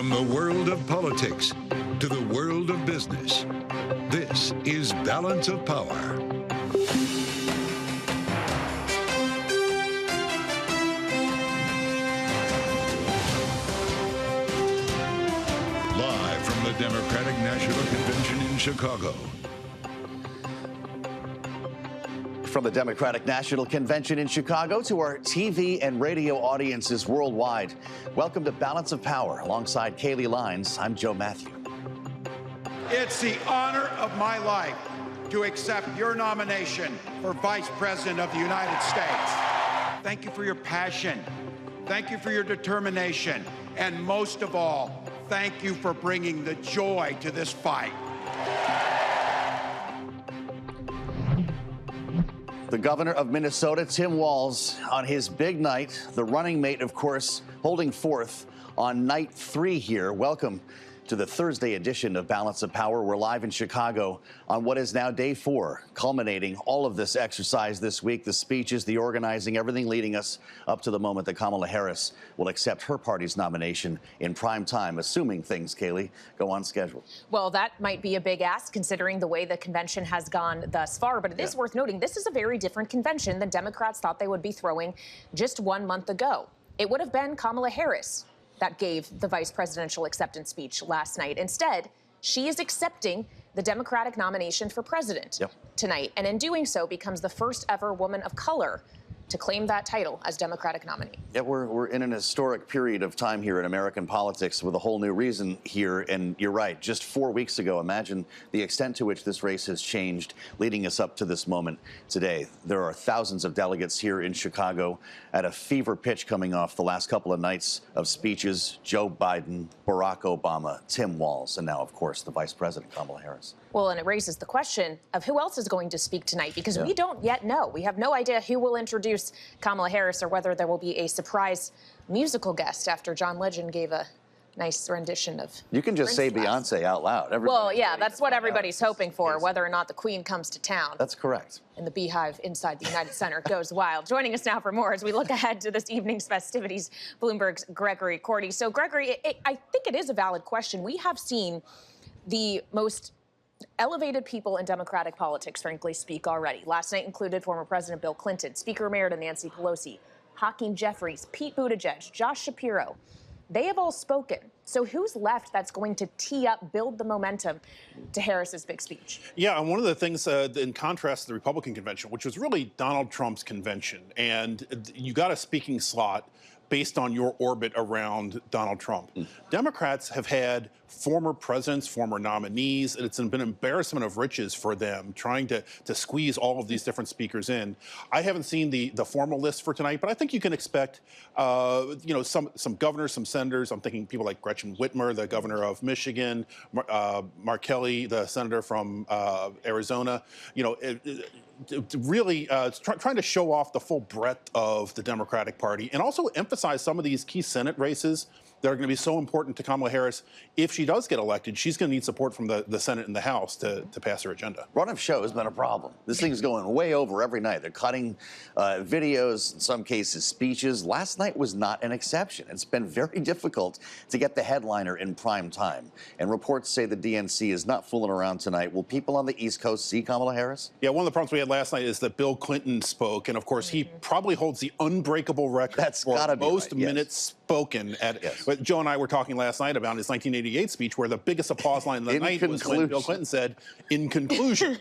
From the world of politics to the world of business, this is Balance of Power. Live from the Democratic National Convention in Chicago. From the Democratic National Convention in Chicago to our TV and radio audiences worldwide, welcome to Balance of Power. Alongside Kaylee Lines, I'm Joe Matthew. It's the honor of my life to accept your nomination for Vice President of the United States. Thank you for your passion. Thank you for your determination. And most of all, thank you for bringing the joy to this fight. The governor of Minnesota, Tim Walz, on his big night, the running mate, of course, holding forth on night 3 here. Welcome to the Thursday edition of Balance of Power. We're live in Chicago on what is now day 4, culminating all of this exercise this week, the speeches, the organizing, everything leading us up to the moment that Kamala Harris will accept her party's nomination in prime time, assuming things, Kaylee, go on schedule. Well, that might be a big ask considering the way the convention has gone thus far, but it is worth noting this is a very different convention than Democrats thought they would be throwing just 1 month ago. It would have been Kamala Harris that gave the vice presidential acceptance speech last night. Instead, she is accepting the Democratic nomination for president tonight, and in doing so becomes the first ever woman of color to claim that title as Democratic nominee. Yeah, we're in an historic period of time here in American politics with a whole new reason here. And you're right, just 4 weeks ago, imagine the extent to which this race has changed, leading us up to this moment today. There are thousands of delegates here in Chicago at a fever pitch coming off the last couple of nights of speeches. Joe Biden, Barack Obama, Tim Walz, and now, of course, the Vice President, Kamala Harris. Well, and it raises the question of who else is going to speak tonight, because we don't yet know. We have no idea who will introduce Kamala Harris or whether there will be a surprise musical guest after John Legend gave a nice rendition of You can just say Beyonce out loud. Well, yeah, that's what everybody's hoping for, whether or not the Queen comes to town. That's correct. And the beehive inside the United Center goes wild. Joining us now for more as we look ahead to this evening's festivities, Bloomberg's Gregory Cordy. So, Gregory, I think it is a valid question. We have seen the most elevated people in Democratic politics, frankly, speak already. Last night included former President Bill Clinton, Speaker Emerita Nancy Pelosi, Hakeem Jeffries, Pete Buttigieg, Josh Shapiro. They have all spoken. So who's left that's going to tee up, build the momentum to Harris's big speech? Yeah, and one of the things in contrast to the Republican convention, which was really Donald Trump's convention, and you got a speaking slot based on your orbit around Donald Trump. Democrats have had former presidents, former nominees, and it's been an embarrassment of riches for them trying to squeeze all of these different speakers in. I haven't seen the formal list for tonight, but I think you can expect some governors, some senators. I'm thinking people like Gretchen Whitmer, the governor of Michigan, Mark Kelly, the senator from Arizona. Really trying to show off the full breadth of the Democratic Party and also emphasize some of these key Senate races that are going to be so important to Kamala Harris. If she does get elected, she's going to need support from the Senate and the House to pass her agenda. Run of show has been a problem. This thing's going way over every night. They're cutting videos, in some cases speeches. Last night was not an exception. It's been very difficult to get the headliner in prime time. And reports say the DNC is not fooling around tonight. Will people on the East Coast see Kamala Harris? Yeah, one of the problems we had last night is that Bill Clinton spoke. And, of course, he probably holds the unbreakable record for most minutes spoken at But Joe and I were talking last night about his 1988 speech, where the biggest applause line of the night was when Bill Clinton said, "In conclusion."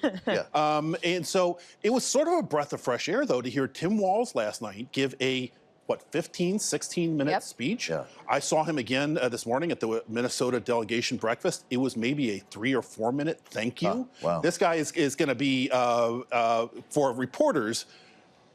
And so it was sort of a breath of fresh air, though, to hear Tim Walz last night give a 15, 16-minute speech. I saw him again this morning at the Minnesota delegation breakfast. It was maybe a 3 or 4 minute thank you. This guy is going to be, for reporters,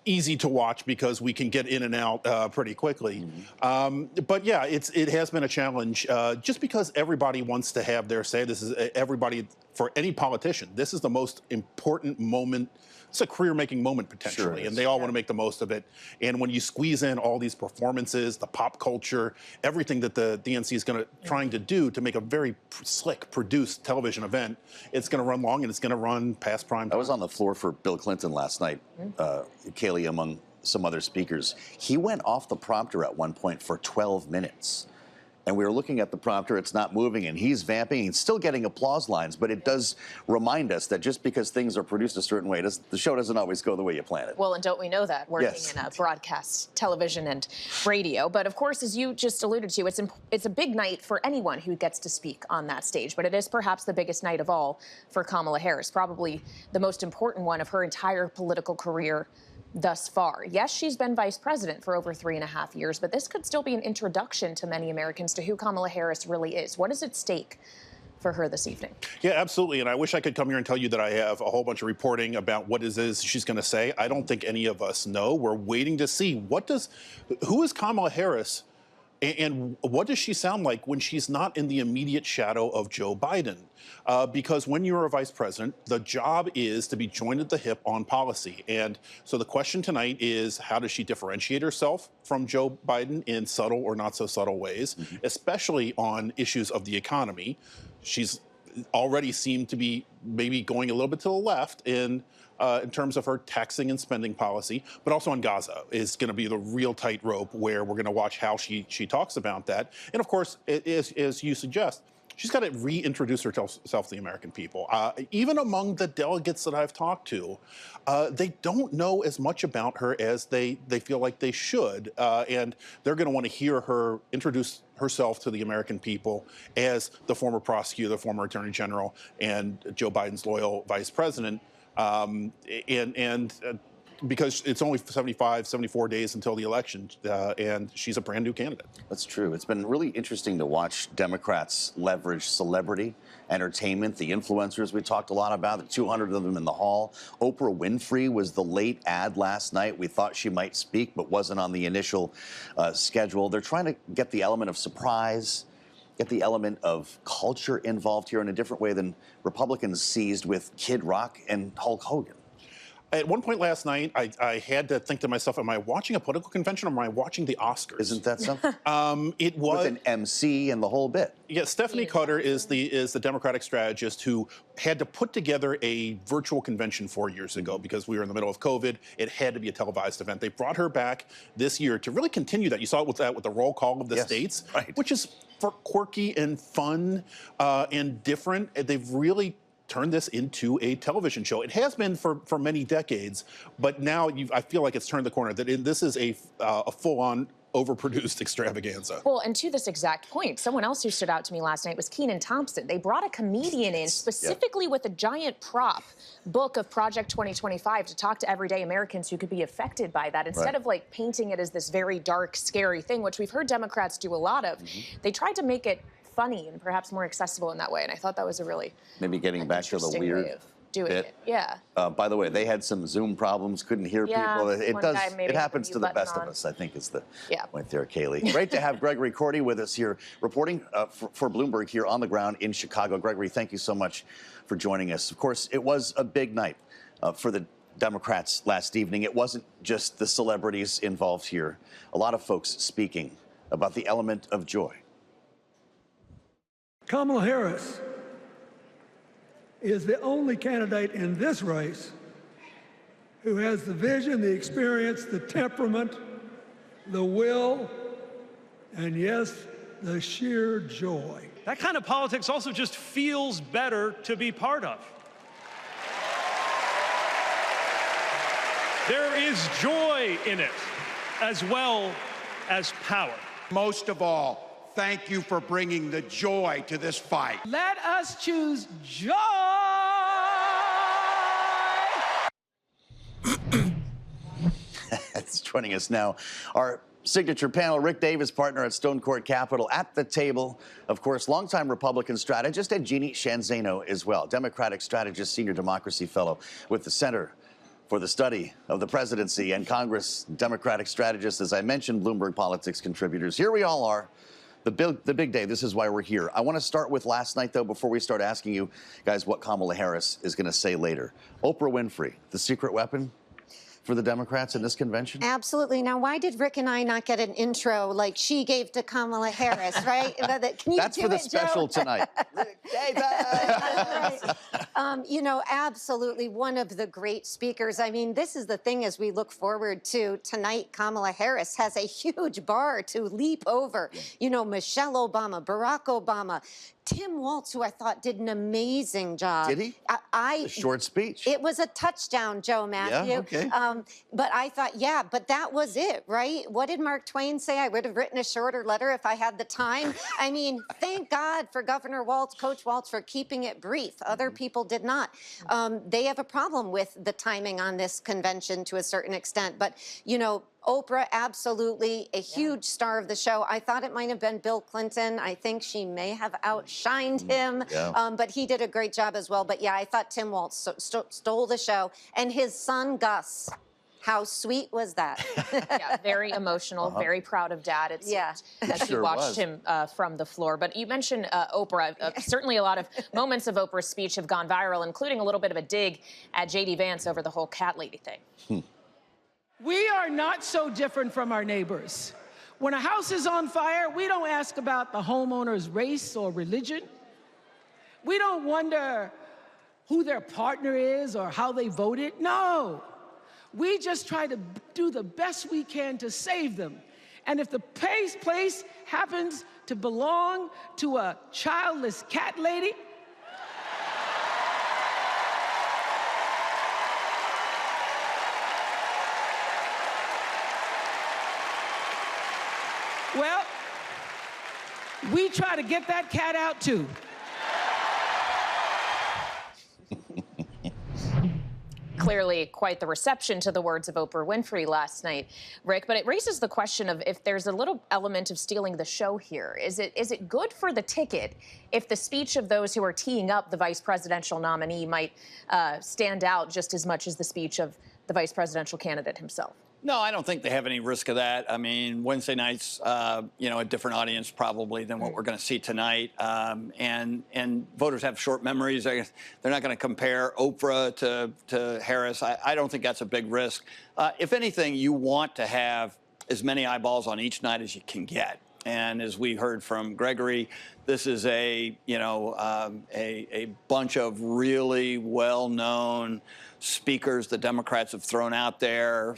easy to watch because we can get in and out pretty quickly. But yeah, it has been a challenge just because everybody wants to have their say. This is everybody, for any politician, this is the most important moment. It's a career-making moment, potentially, and they all want to make the most of it. And when you squeeze in all these performances, the pop culture, everything that the DNC is trying to do to make a very slick, produced television event, it's going to run long and it's going to run past prime time. I was on the floor for Bill Clinton last night, Kaylee, among some other speakers. He went off the prompter at one point for 12 minutes. And we were looking at the prompter, it's not moving, and he's vamping. He's still getting applause lines, but it does remind us that just because things are produced a certain way, the show doesn't always go the way you plan it. Well, and don't we know that, working in broadcast, television, and radio. But of course, as you just alluded to, it's a big night for anyone who gets to speak on that stage. But it is perhaps the biggest night of all for Kamala Harris, probably the most important one of her entire political career thus far. Yes, she's been vice president for over 3.5 years, but this could still be an introduction to many Americans to who Kamala Harris really is. What is at stake for her this evening? Yeah, absolutely. And I wish I could come here and tell you that I have a whole bunch of reporting about what it is she's going to say. I don't think any of us know. We're waiting to see who is Kamala Harris and what does she sound like when she's not in the immediate shadow of Joe Biden? Because when you're a vice president, the job is to be joined at the hip on policy. And so the question tonight is, how does she differentiate herself from Joe Biden in subtle or not so subtle ways, especially on issues of the economy? She's already seemed to be maybe going a little bit to the left in terms of her taxing and spending policy, but also on Gaza is going to be the real tightrope where we're going to watch how she talks about that. And of course, as you suggest, she's got to reintroduce herself to the American people. Even among the delegates that I've talked to, they don't know as much about her as they feel like they should. And they're going to want to hear her introduce herself to the American people as the former prosecutor, the former attorney general, and Joe Biden's loyal vice president. Because it's only 74 days until the election, and she's a brand new candidate. That's true. It's been really interesting to watch Democrats leverage celebrity, entertainment, the influencers we talked a lot about, the 200 of them in the hall. Oprah Winfrey was the late ad last night. We thought she might speak, but wasn't on the initial schedule. They're trying to get the element of surprise, get the element of culture involved here in a different way than Republicans seized with Kid Rock and Hulk Hogan. At one point last night, I had to think to myself, am I watching a political convention or am I watching the Oscars? Isn't that something? It was with an MC and the whole bit. Yeah, Stephanie Cutter is the Democratic strategist who had to put together a virtual convention 4 years ago because we were in the middle of COVID. It had to be a televised event. They brought her back this year to really continue that. You saw it with the roll call of the states, which is for quirky and fun and different. They've really turned this into a television show. It has been for many decades, but now I feel like it's turned the corner, that this is a full-on overproduced extravaganza. Well, and to this exact point, someone else who stood out to me last night was Kenan Thompson. They brought a comedian in specifically with a giant prop book of Project 2025 to talk to everyday Americans who could be affected by that. Instead of like painting it as this very dark, scary thing, which we've heard Democrats do a lot of, they tried to make it funny and perhaps more accessible in that way. And I thought that was a really maybe getting back to the weird way of doing bit. It. Yeah. By the way, they had some Zoom problems, couldn't hear people. It happens to the best of us, I think is the point there, Kaylee. Great to have Gregory Cordy with us here, reporting for Bloomberg here on the ground in Chicago. Gregory, thank you so much for joining us. Of course, it was a big night for the Democrats last evening. It wasn't just the celebrities involved here. A lot of folks speaking about the element of joy. Kamala Harris is the only candidate in this race who has the vision, the experience, the temperament, the will, and yes, the sheer joy. That kind of politics also just feels better to be part of. There is joy in it, as well as power. Most of all, thank you for bringing the joy to this fight. Let us choose joy. That's joining us now. Our signature panel, Rick Davis, partner at Stonecourt Capital, at the table. Of course, longtime Republican strategist, and Jeanne Zaino as well, Democratic strategist, senior democracy fellow with the Center for the Study of the Presidency and Congress, Democratic strategist, as I mentioned, Bloomberg Politics contributors. Here we all are. The big day. This is why we're here. I want to start with last night, though, before we start asking you guys what Kamala Harris is going to say later. Oprah Winfrey, the secret weapon for the Democrats in this convention? Absolutely. Now, why did Rick and I not get an intro like she gave to Kamala Harris, right? That's for the special tonight. Rick Davis! You know, absolutely one of the great speakers. I mean, this is the thing as we look forward to tonight, Kamala Harris has a huge bar to leap over. You know, Michelle Obama, Barack Obama, Tim Walz, who I thought did an amazing job. Did he? A short speech. It was a touchdown, Joe Matthew. Yeah, okay. But I thought, yeah, but that was it, right? What did Mark Twain say? I would have written a shorter letter if I had the time. I mean, thank God for Governor Walz, Coach Walz, for keeping it brief. Other people did not. They have a problem with the timing on this convention to a certain extent. But, you know, Oprah, absolutely a huge star of the show. I thought it might have been Bill Clinton. I think she may have outshined him, but he did a great job as well. But yeah, I thought Tim Walz stole the show. And his son, Gus, how sweet was that? Yeah, very emotional, very proud of Dad. It's as he watched him from the floor. But you mentioned Oprah. Certainly a lot of moments of Oprah's speech have gone viral, including a little bit of a dig at J.D. Vance over the whole cat lady thing. We are not so different from our neighbors. When a house is on fire, we don't ask about the homeowner's race or religion. We don't wonder who their partner is or how they voted. No. We just try to do the best we can to save them. And if the place happens to belong to a childless cat lady, well, we try to get that cat out too. Clearly quite the reception to the words of Oprah Winfrey last night, Rick, but it raises the question of if there's a little element of stealing the show here. Is it good for the ticket if the speech of those who are teeing up the vice presidential nominee might stand out just as much as the speech of the vice presidential candidate himself? No, I don't think they have any risk of that. I mean, Wednesday night's, you know, a different audience probably than what we're going to see tonight. And voters have short memories. They're not going to compare Oprah to Harris. I don't think that's a big risk. If anything, you want to have as many eyeballs on each night as you can get. And as we heard from Gregory, this is a bunch of really well-known speakers the Democrats have thrown out there.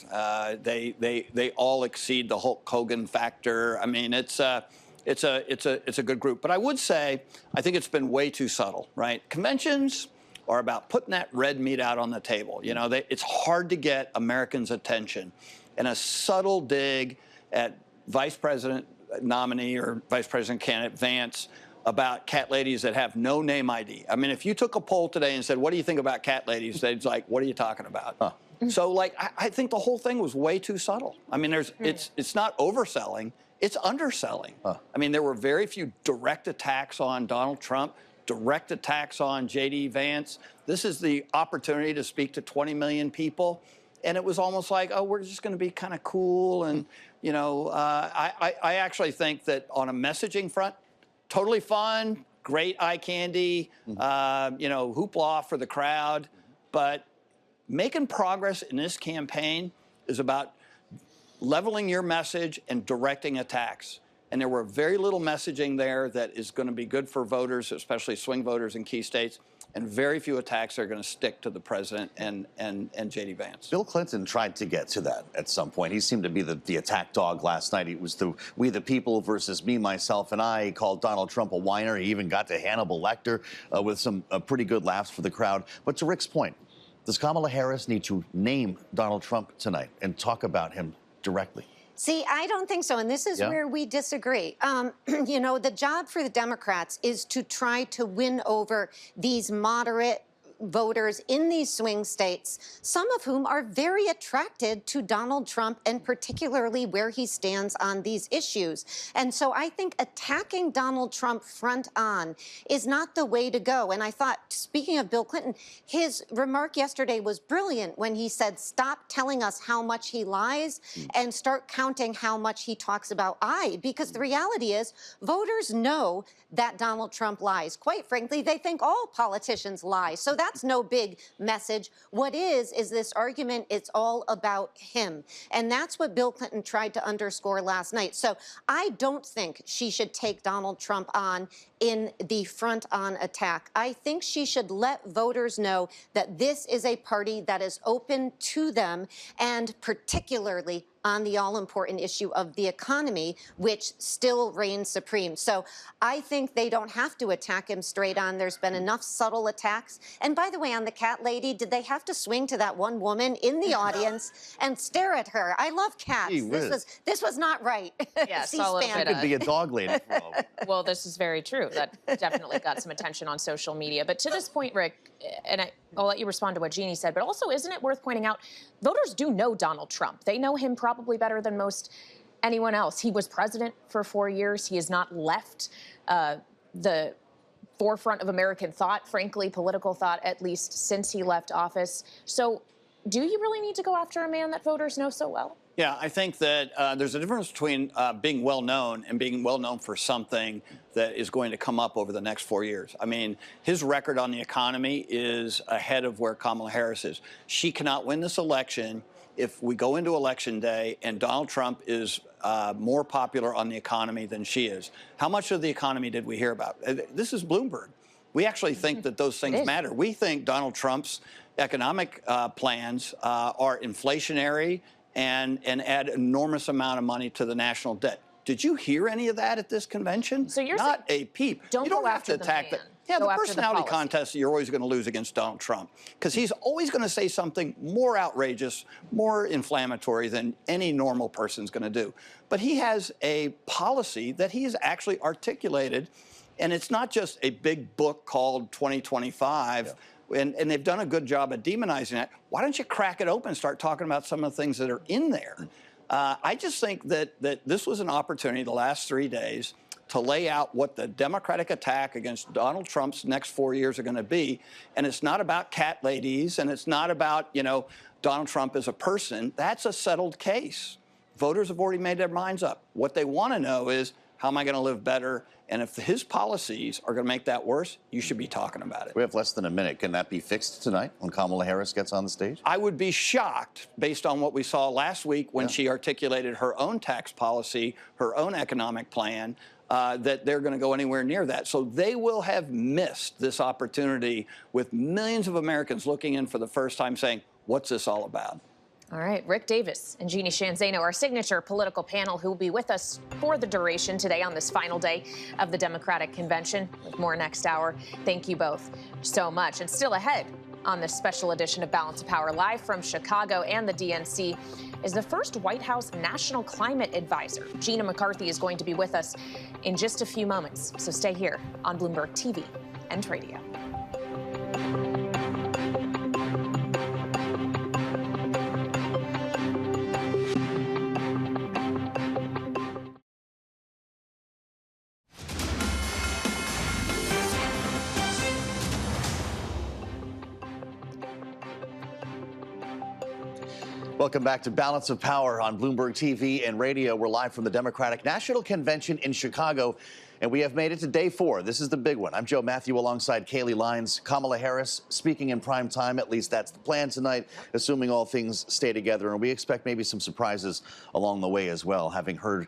They all exceed the Hulk Hogan factor. I mean, it's a good group. But I would say I think it's been way too subtle, right? Conventions are about putting that red meat out on the table. You know, it's hard to get Americans' attention, and a subtle dig at Vice President nominee or Vice President candidate Vance about cat ladies that have no name ID. I mean, if you took a poll today and said, what do you think about cat ladies? They'd like, what are you talking about? So, like, I think the whole thing was way too subtle. I mean, it's not overselling, it's underselling. I mean, there were very few direct attacks on Donald Trump, direct attacks on J.D. Vance. This is the opportunity to speak to 20 million people. And it was almost like, oh, we're just going to be kind of cool. And, you know, I actually think that on a messaging front, totally fun, great eye candy, you know, hoopla for the crowd. But making progress in this campaign is about leveling your message and directing attacks. And there were very little messaging there that is going to be good for voters, especially swing voters in key states, and very few attacks that are going to stick to the president and J.D. Vance. Bill Clinton tried to get to that at some point. He seemed to be the attack dog last night. It was the we the people versus me, myself, and I. He called Donald Trump a whiner. He even got to Hannibal Lecter with some pretty good laughs for the crowd. But to Rick's point, does Kamala Harris need to name Donald Trump tonight and talk about him directly? See, I don't think so, and this is where we disagree. You know, the job for the Democrats is to try to win over these moderate voters in these swing states, some of whom are very attracted to Donald Trump and particularly where he stands on these issues. And so I think attacking Donald Trump front on is not the way to go. And I thought, speaking of Bill Clinton, his remark yesterday was brilliant when he said, stop telling us how much he lies and start counting how much he talks about I. Because the reality is voters know that Donald Trump lies. Quite frankly, they think all politicians lie. So that's no big message. What is this argument, it's all about him. And that's what Bill Clinton tried to underscore last night. So I don't think she should take Donald Trump on in the front-on attack. I think she should let voters know that this is a party that is open to them, and particularly on the all-important issue of the economy, which still reigns supreme. So I think they don't have to attack him straight on. There's been enough subtle attacks. And by the way, on the cat lady, did they have to swing to that one woman in the audience and stare at her? I love cats. This was not right. Yes, it could be a dog lady. Well, this is very true. That definitely got some attention on social media. But to this point, Rick, and I'll let you respond to what Jeanne said, but also isn't it worth pointing out, voters do know Donald Trump. They know him probably better than most anyone else. He was president for 4 years. He has not left the forefront of American thought, frankly, political thought, at least since he left office. So do you really need to go after a man that voters know so well? Yeah, I think that there's a difference between being well-known and being well-known for something that is going to come up over the next 4 years. I mean, his record on the economy is ahead of where Kamala Harris is. She cannot win this election if we go into Election Day and Donald Trump is more popular on the economy than she is. How much of the economy did we hear about? This is Bloomberg. We actually think that those things matter. We think Donald Trump's economic plans are inflationary and add enormous amount of money to the national debt. Did you hear any of that at this convention? So you're not a peep. Don't you don't go have after to attack the that. man. Yeah, go the after personality the contest, you're always going to lose against Donald Trump because he's always going to say something more outrageous, more inflammatory than any normal person's going to do. But he has a policy that he has actually articulated, and it's not just a big book called 2025. Yeah. And they've done a good job at demonizing that. Why don't you crack it open and start talking about some of the things that are in there? I just think that this was an opportunity the last 3 days to lay out what the Democratic attack against Donald Trump's next 4 years are going to be. And it's not about cat ladies, and it's not about, Donald Trump as a person. That's a settled case. Voters have already made their minds up. What they want to know is, how am I going to live better? And if his policies are going to make that worse, you should be talking about it. We have less than a minute. Can that be fixed tonight when Kamala Harris gets on the stage? I would be shocked, based on what we saw last week when she articulated her own tax policy, her own economic plan, that they're going to go anywhere near that. So they will have missed this opportunity with millions of Americans looking in for the first time saying, what's this all about? All right, Rick Davis and Jeanne Zaino, our signature political panel, who will be with us for the duration today on this final day of the Democratic Convention. With more next hour. Thank you both so much. And still ahead on this special edition of Balance of Power, live from Chicago and the DNC, is the first White House National Climate Advisor. Gina McCarthy is going to be with us in just a few moments. So stay here on Bloomberg TV and radio. Welcome back to Balance of Power on Bloomberg TV and radio. We're live from the Democratic National Convention in Chicago, and we have made it to day 4. This is the big one. I'm Joe Matthew alongside Kayleigh Lines. Kamala Harris speaking in prime time. At least that's the plan tonight, assuming all things stay together. And we expect maybe some surprises along the way as well, having heard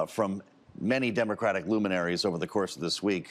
from many Democratic luminaries over the course of this week.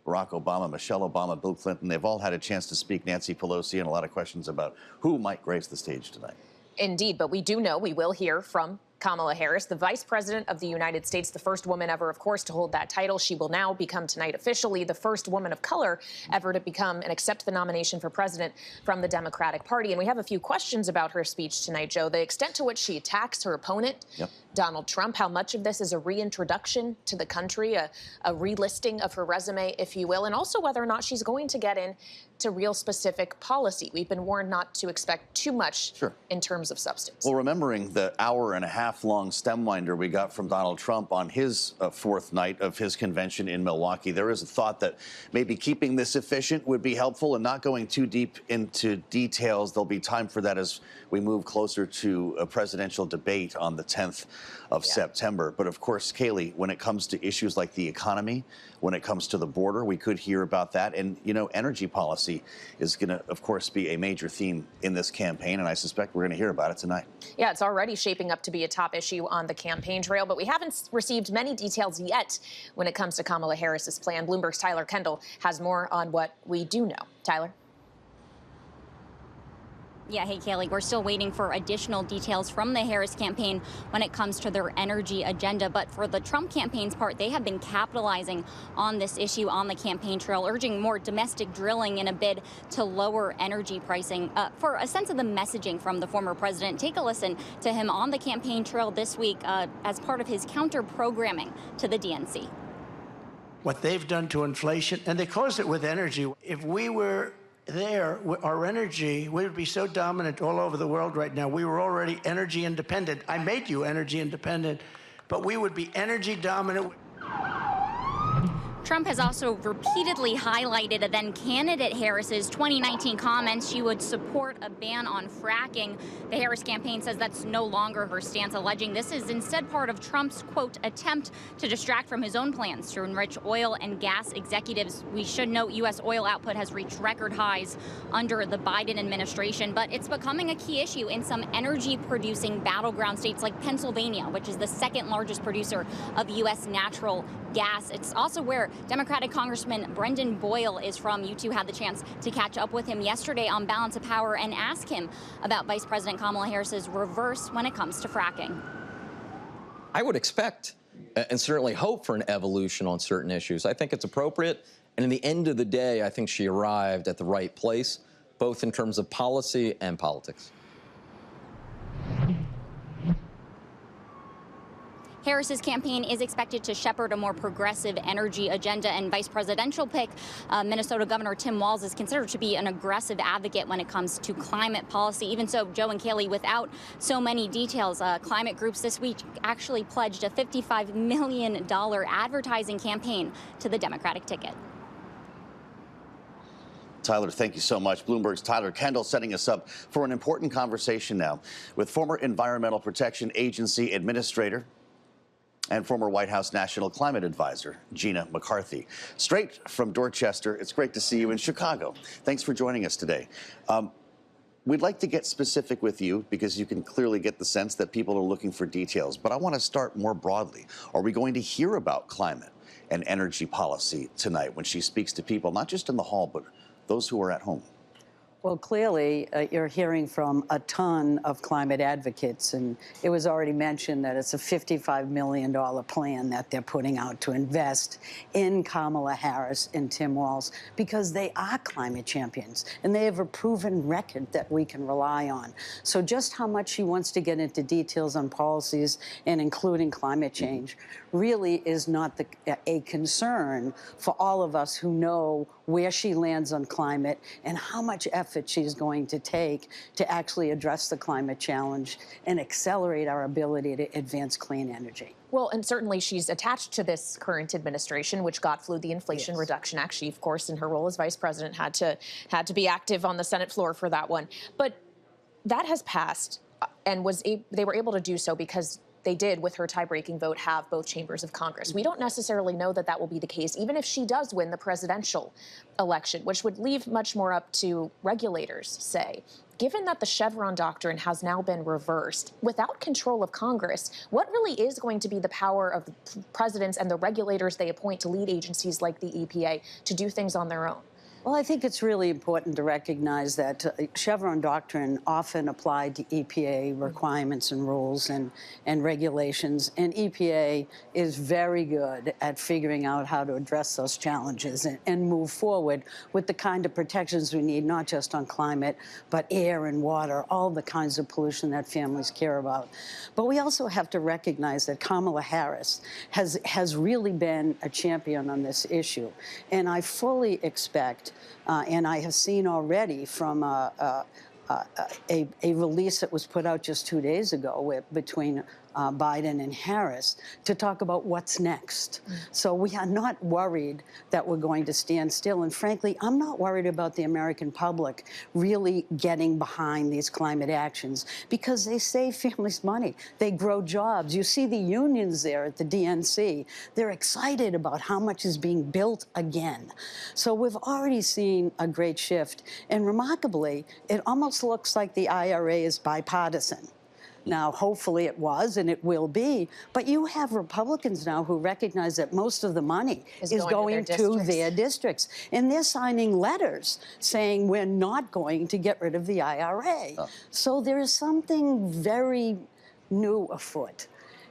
Barack Obama, Michelle Obama, Bill Clinton, they've all had a chance to speak. Nancy Pelosi, and a lot of questions about who might grace the stage tonight. Indeed, but we do know we will hear from Kamala Harris, the Vice President of the United States, the first woman ever, of course, to hold that title. She will now become tonight officially the first woman of color ever to become and accept the nomination for president from the Democratic Party. And we have a few questions about her speech tonight, Joe. The extent to which she attacks her opponent, Donald Trump, how much of this is a reintroduction to the country, a relisting of her resume, if you will, and also whether or not she's going to get into real specific policy. We've been warned not to expect too much in terms of substance. Well, remembering the hour-and-a-half-long stemwinder we got from Donald Trump on his fourth night of his convention in Milwaukee, there is a thought that maybe keeping this efficient would be helpful and not going too deep into details. There'll be time for that as we move closer to a presidential debate on the 10th of September. But of course, Kayleigh, when it comes to issues like the economy, when it comes to the border, we could hear about that. And, you know, energy policy is going to, of course, be a major theme in this campaign. And I suspect we're going to hear about it tonight. Yeah, it's already shaping up to be a top issue on the campaign trail, but we haven't received many details yet when it comes to Kamala Harris's plan. Bloomberg's Tyler Kendall has more on what we do know. Tyler? Yeah, hey, Kayleigh, we're still waiting for additional details from the Harris campaign when it comes to their energy agenda. But for the Trump campaign's part, they have been capitalizing on this issue on the campaign trail, urging more domestic drilling in a bid to lower energy pricing. For a sense of the messaging from the former president, take a listen to him on the campaign trail this week as part of his counter-programming to the DNC. What they've done to inflation, and they caused it with energy. If we were there, our energy, we would be so dominant all over the world right now. We were already energy independent. I made you energy independent, but we would be energy dominant. Trump has also repeatedly highlighted then candidate Harris's 2019 comments she would support a ban on fracking. The Harris campaign says that's no longer her stance, alleging this is instead part of Trump's, quote, attempt to distract from his own plans to enrich oil and gas executives. We should note U.S. oil output has reached record highs under the Biden administration, but it's becoming a key issue in some energy-producing battleground states like Pennsylvania, which is the second largest producer of U.S. natural gas. It's also where Democratic Congressman Brendan Boyle is from. You two had the chance to catch up with him yesterday on Balance of Power and ask him about Vice President Kamala Harris's reverse when it comes to fracking. I would expect and certainly hope for an evolution on certain issues. I think it's appropriate. And in the end of the day, I think she arrived at the right place, both in terms of policy and politics. Harris's campaign is expected to shepherd a more progressive energy agenda, and vice presidential pick Minnesota Governor Tim Walz is considered to be an aggressive advocate when it comes to climate policy. Even so, Joe and Kayleigh, without so many details, climate groups this week actually pledged a $55 million advertising campaign to the Democratic ticket. Tyler, thank you so much. Bloomberg's Tyler Kendall setting us up for an important conversation now with former Environmental Protection Agency Administrator and former White House National Climate Advisor, Gina McCarthy. Straight from Dorchester, it's great to see you in Chicago. Thanks for joining us today. We'd like to get specific with you because you can clearly get the sense that people are looking for details. But I want to start more broadly. Are we going to hear about climate and energy policy tonight when she speaks to people, not just in the hall, but those who are at home? Well, clearly, you're hearing from a ton of climate advocates, and it was already mentioned that it's a $55 million plan that they're putting out to invest in Kamala Harris and Tim Walz because they are climate champions, and they have a proven record that we can rely on. So just how much she wants to get into details on policies and including climate change really is not a concern for all of us who know where she lands on climate and how much effort she's going to take to actually address the climate challenge and accelerate our ability to advance clean energy. Well, and certainly she's attached to this current administration, which got through the Inflation Reduction Act. She, of course, in her role as vice president, had to be active on the Senate floor for that one. But that has passed, and they were able to do so because they did, with her tie-breaking vote, have both chambers of Congress. We don't necessarily know that that will be the case, even if she does win the presidential election, which would leave much more up to regulators, say. Given that the Chevron doctrine has now been reversed, without control of Congress, what really is going to be the power of the presidents and the regulators they appoint to lead agencies like the EPA to do things on their own? Well, I think it's really important to recognize that Chevron doctrine often applied to EPA requirements and rules and regulations, and EPA is very good at figuring out how to address those challenges and move forward with the kind of protections we need, not just on climate, but air and water, all the kinds of pollution that families care about. But we also have to recognize that Kamala Harris has really been a champion on this issue, and I fully expect and I have seen already from a release that was put out just 2 days ago between Biden and Harris to talk about what's next. So we are not worried that we're going to stand still. And frankly, I'm not worried about the American public really getting behind these climate actions because they save families money. They grow jobs. You see the unions there at the DNC. They're excited about how much is being built again. So we've already seen a great shift. And remarkably, it almost looks like the IRA is bipartisan. Now, hopefully it was, and it will be, but you have Republicans now who recognize that most of the money is going to their districts. And they're signing letters saying we're not going to get rid of the IRA. So there is something very new afoot.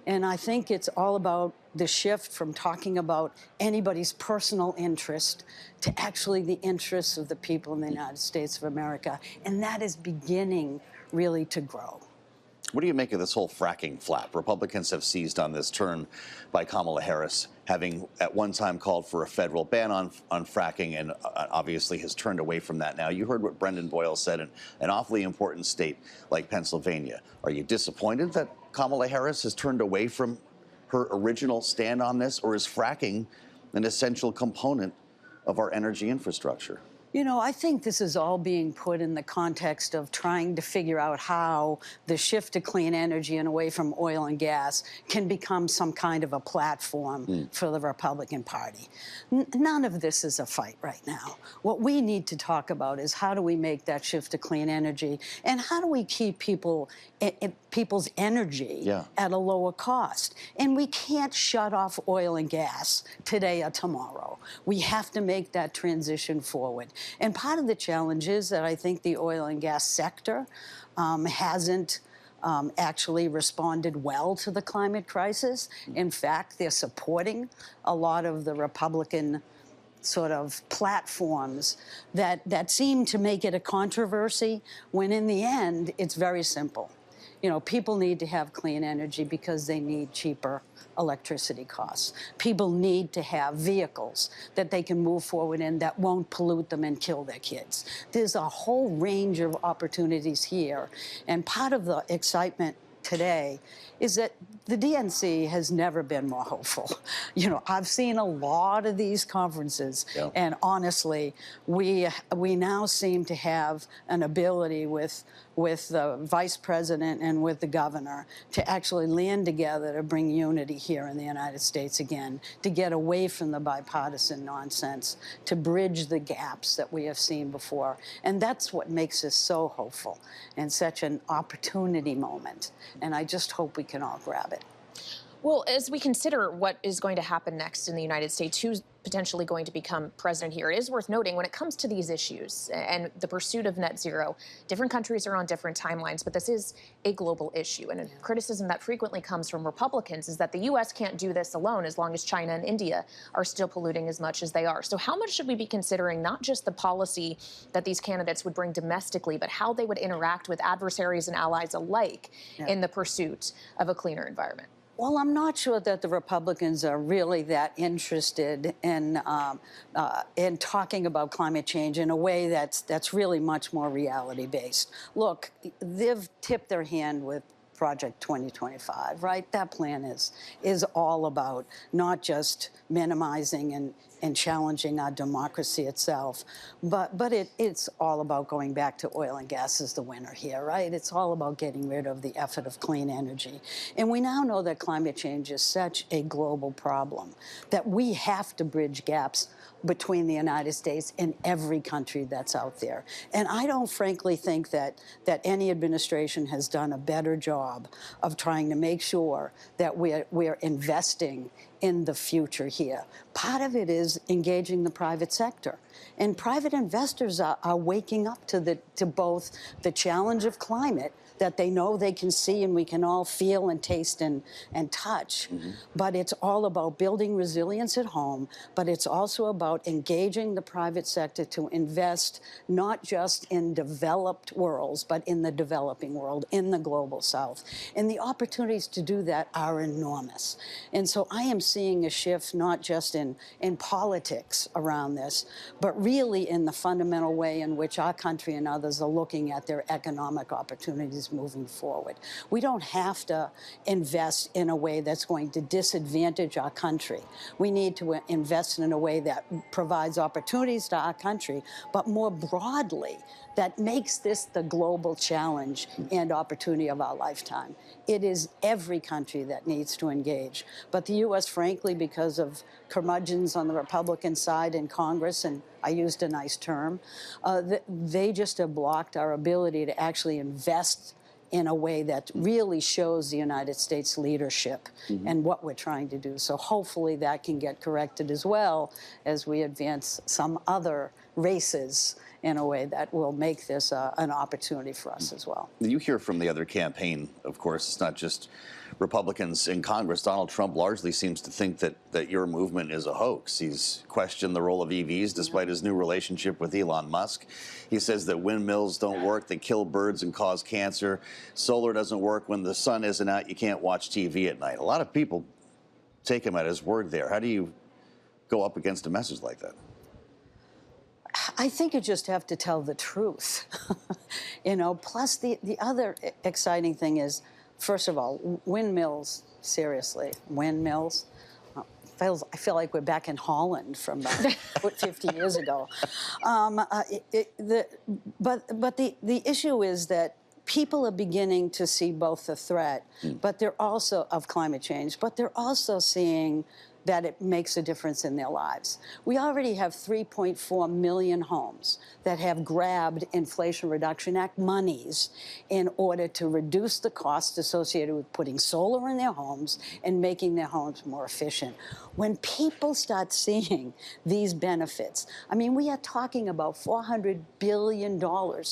And I think it's all about the shift from talking about anybody's personal interest to actually the interests of the people in the United States of America. And that is beginning really to grow. What do you make of this whole fracking flap? Republicans have seized on this turn by Kamala Harris, having at one time called for a federal ban on fracking and obviously has turned away from that now. You heard what Brendan Boyle said in an awfully important state like Pennsylvania. Are you disappointed that Kamala Harris has turned away from her original stand on this, or is fracking an essential component of our energy infrastructure? You know, I think this is all being put in the context of trying to figure out how the shift to clean energy and away from oil and gas can become some kind of a platform for the Republican Party. None of this is a fight right now. What we need to talk about is how do we make that shift to clean energy, and how do we keep people's energy at a lower cost. And we can't shut off oil and gas today or tomorrow. We have to make that transition forward. And part of the challenge is that I think the oil and gas sector hasn't actually responded well to the climate crisis. In fact, they're supporting a lot of the Republican sort of platforms that seem to make it a controversy, when in the end, it's very simple. You know, people need to have clean energy because they need cheaper electricity costs. People need to have vehicles that they can move forward in that won't pollute them and kill their kids. There's a whole range of opportunities here. And part of the excitement today is that the DNC has never been more hopeful. You know, I've seen a lot of these conferences, and honestly, we now seem to have an ability with the vice president and with the governor to actually land together to bring unity here in the United States again, to get away from the bipartisan nonsense, to bridge the gaps that we have seen before. And that's what makes us so hopeful and such an opportunity moment. And I just hope we can all grab it. Well, as we consider what is going to happen next in the United States, who's potentially going to become president here, it is worth noting when it comes to these issues and the pursuit of net zero, different countries are on different timelines, but this is a global issue. And a criticism that frequently comes from Republicans is that the U.S. can't do this alone as long as China and India are still polluting as much as they are. So how much should we be considering not just the policy that these candidates would bring domestically, but how they would interact with adversaries and allies alike in the pursuit of a cleaner environment? Well, I'm not sure that the Republicans are really that interested in talking about climate change in a way that's really much more reality-based. Look, they've tipped their hand with Project 2025, right? That plan is all about not just minimizing and challenging our democracy itself, but it's all about going back to oil and gas as the winner here, right? It's all about getting rid of the effort of clean energy. And we now know that climate change is such a global problem that we have to bridge gaps between the United States and every country that's out there. And I don't frankly think that any administration has done a better job of trying to make sure that we're investing in the future here. Part of it is engaging the private sector. And private investors are waking up to both the challenge of climate that they know they can see and we can all feel and taste and touch. But it's all about building resilience at home, but it's also about engaging the private sector to invest not just in developed worlds, but in the developing world, in the global south. And the opportunities to do that are enormous. And so I am seeing a shift not just in politics around this, but really in the fundamental way in which our country and others are looking at their economic opportunities moving forward. We don't have to invest in a way that's going to disadvantage our country. We need to invest in a way that provides opportunities to our country, but more broadly, that makes this the global challenge and opportunity of our lifetime. It is every country that needs to engage. But the U.S., frankly, because of curmudgeons on the Republican side in Congress, and I used a nice term, they just have blocked our ability to actually invest in a way that really shows the United States leadership and what we're trying to do. So hopefully that can get corrected as well as we advance some other races in a way that will make this an opportunity for us as well. You hear from the other campaign, of course, it's not just Republicans in Congress. Donald Trump largely seems to think that your movement is a hoax. He's questioned the role of EVs despite his new relationship with Elon Musk. He says that windmills don't work, they kill birds and cause cancer. Solar doesn't work. When the sun isn't out, you can't watch TV at night. A lot of people take him at his word there. How do you go up against a message like that? I think you just have to tell the truth. You know, plus the other exciting thing is, first of all, windmills, seriously, windmills. I feel like we're back in Holland from 50 years ago. But the issue is that people are beginning to see both the threat, but they're also of climate change, but they're also seeing that it makes a difference in their lives. We already have 3.4 million homes that have grabbed Inflation Reduction Act monies in order to reduce the costs associated with putting solar in their homes and making their homes more efficient. When people start seeing these benefits, I mean, we are talking about $400 billion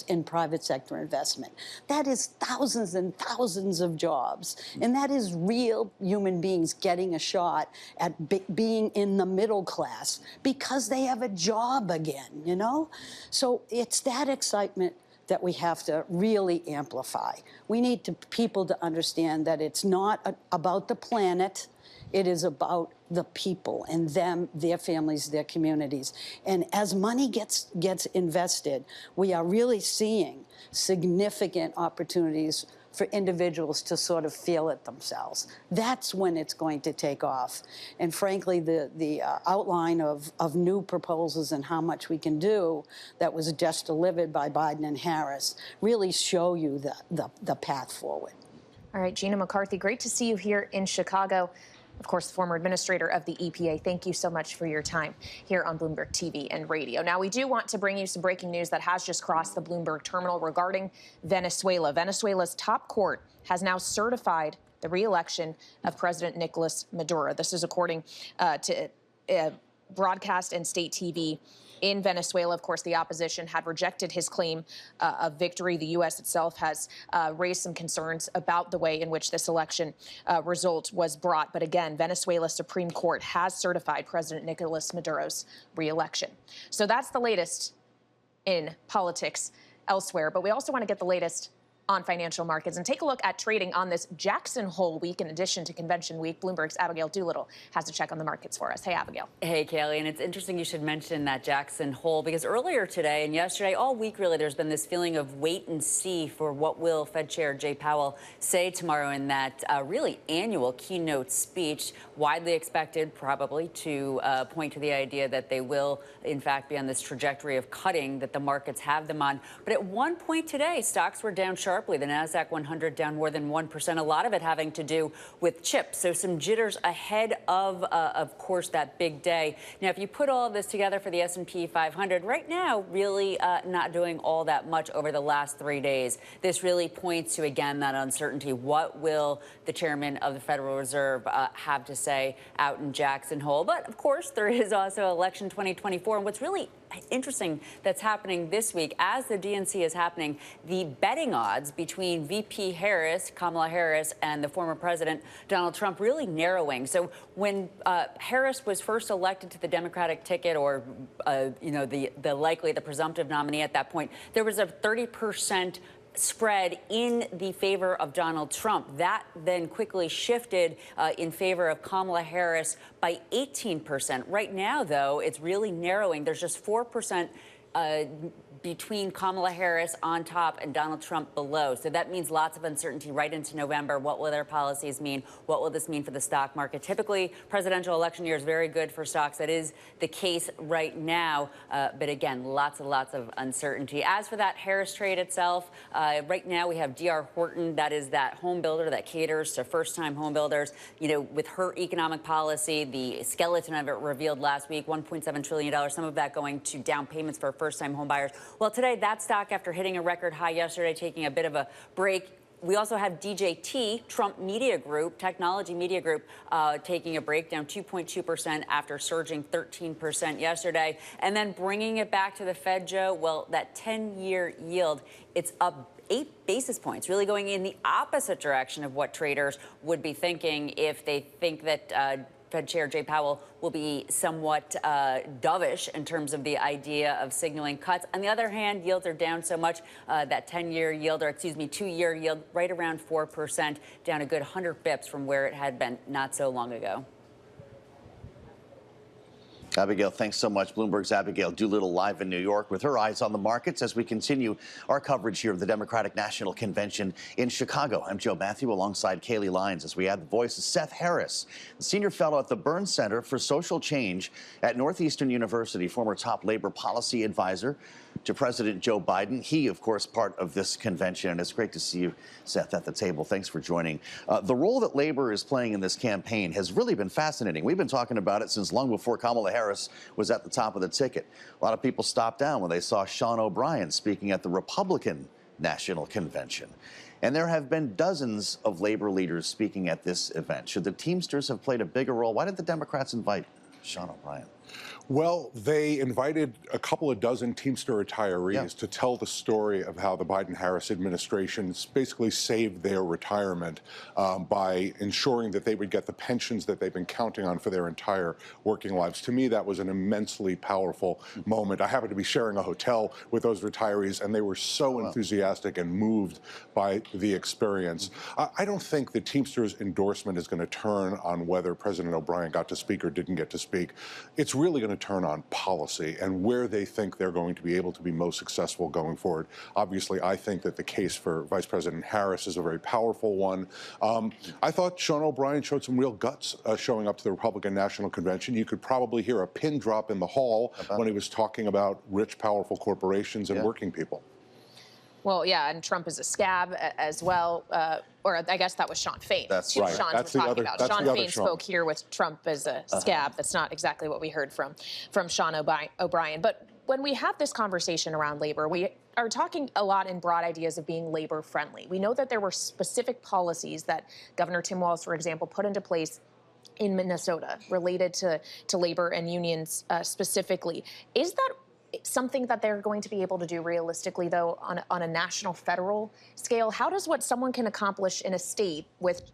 in private sector investment. That is thousands and thousands of jobs. And that is real human beings getting a shot at being in the middle class because they have a job again, you know? So it's that excitement that we have to really amplify. We need people to understand that it's not about the planet, it is about the people and them, their families, their communities. And as money gets invested, we are really seeing significant opportunities for individuals to sort of feel it themselves. That's when it's going to take off. And frankly, the outline of new proposals and how much we can do that was just delivered by Biden and Harris really show you the path forward. All right, Gina McCarthy, great to see you here in Chicago. Of course, former administrator of the EPA, thank you so much for your time here on Bloomberg TV and radio. Now, we do want to bring you some breaking news that has just crossed the Bloomberg terminal regarding Venezuela. Venezuela's top court has now certified the re-election of President Nicolas Maduro. This is according to broadcast and state TV in Venezuela. Of course, the opposition had rejected his claim of victory. The U.S. itself has raised some concerns about the way in which this election result was brought. But again, Venezuela's Supreme Court has certified President Nicolas Maduro's re-election. So that's the latest in politics elsewhere. But we also want to get the latest on financial markets and take a look at trading on this Jackson Hole week. In addition to Convention Week, Bloomberg's Abigail Doolittle has a check on the markets for us. Hey, Abigail. Hey, Kaylee. And it's interesting you should mention that Jackson Hole because earlier today and yesterday, all week really, there's been this feeling of wait and see for what will Fed Chair Jay Powell say tomorrow in that really annual keynote speech, widely expected probably to point to the idea that they will, in fact, be on this trajectory of cutting that the markets have them on. But at one point today, stocks were down sharply. The NASDAQ 100 down more than 1%, a lot of it having to do with chips. So some jitters ahead of course, that big day. Now, if you put all of this together for the S&P 500, right now, really not doing all that much over the last 3 days. This really points to, again, that uncertainty. What will the chairman of the Federal Reserve have to say out in Jackson Hole? But, of course, there is also election 2024. And what's really interesting that's happening this week, as the DNC is happening, the betting odds between VP Harris, Kamala Harris, and the former president, Donald Trump, really narrowing. So when Harris was first elected to the Democratic ticket, or, the presumptive nominee at that point, there was a 30% spread in the favor of Donald Trump. That then quickly shifted in favor of Kamala Harris by 18%. Right now, though, it's really narrowing. There's just 4% between Kamala Harris on top and Donald Trump below. So that means lots of uncertainty right into November. What will their policies mean? What will this mean for the stock market? Typically, presidential election year is very good for stocks. That is the case right now. But again, lots of uncertainty. As for that Harris trade itself, right now we have D.R. Horton. That is that home builder that caters to first-time home builders. You know, with her economic policy, the skeleton of it revealed last week, $1.7 trillion, some of that going to down payments for first-time home buyers. Well, today, that stock, after hitting a record high yesterday, taking a bit of a break. We also have DJT, Trump Media Group, Technology Media Group, taking a break, down 2.2% after surging 13% yesterday. And then bringing it back to the Fed, Joe, well, that 10-year yield, it's up 8 basis points, really going in the opposite direction of what traders would be thinking if they think that Fed Chair Jay Powell will be somewhat dovish in terms of the idea of signaling cuts. On the other hand, yields are down so much that 10-year yield, or excuse me, 2-year yield, right around 4%, down a good 100 bips from where it had been not so long ago. Abigail, thanks so much. Bloomberg's Abigail Doolittle live in New York with her eyes on the markets as we continue our coverage here of the Democratic National Convention in Chicago. I'm Joe Matthew alongside Kaylee Lyons as we add the voice of Seth Harris, the senior fellow at the Burns Center for Social Change at Northeastern University, former top labor policy advisor to President Joe Biden. He, of course, part of this convention. And it's great to see you, Seth, at the table. Thanks for joining. The role that labor is playing in this campaign has really been fascinating. We've been talking about it since long before Kamala Harris was at the top of the ticket. A lot of people stopped down when they saw Sean O'Brien speaking at the Republican National Convention. And there have been dozens of labor leaders speaking at this event. Should the Teamsters have played a bigger role? Why did the Democrats invite Sean O'Brien? Well, they invited a couple of dozen Teamster retirees to tell the story of how the Biden-Harris administration basically saved their retirement by ensuring that they would get the pensions that they've been counting on for their entire working lives. To me, that was an immensely powerful moment. I happened to be sharing a hotel with those retirees, and they were so enthusiastic and moved by the experience. I don't think the Teamsters endorsement is going to turn on whether President O'Brien got to speak or didn't get to speak. It's really going to turn on policy and where they think they're going to be able to be most successful going forward. Obviously, I think that the case for Vice President Harris is a very powerful one. I thought Sean O'Brien showed some real guts showing up to the Republican National Convention. You could probably hear a pin drop in the hall when he was talking about rich, powerful corporations and working people. Well, yeah, and Trump is a scab as well, or I guess that was Sean Fain. That's Two right. Seans That's we're the talking other- about. that's Sean the other Fain Sean. spoke here with Trump as a scab. That's not exactly what we heard from Sean O'Brien. But when we have this conversation around labor, we are talking a lot in broad ideas of being labor friendly. We know that there were specific policies that Governor Tim Walz, for example, put into place in Minnesota related to labor and unions specifically. Is that something that they're going to be able to do realistically, though, on a national federal scale? How does what someone can accomplish in a state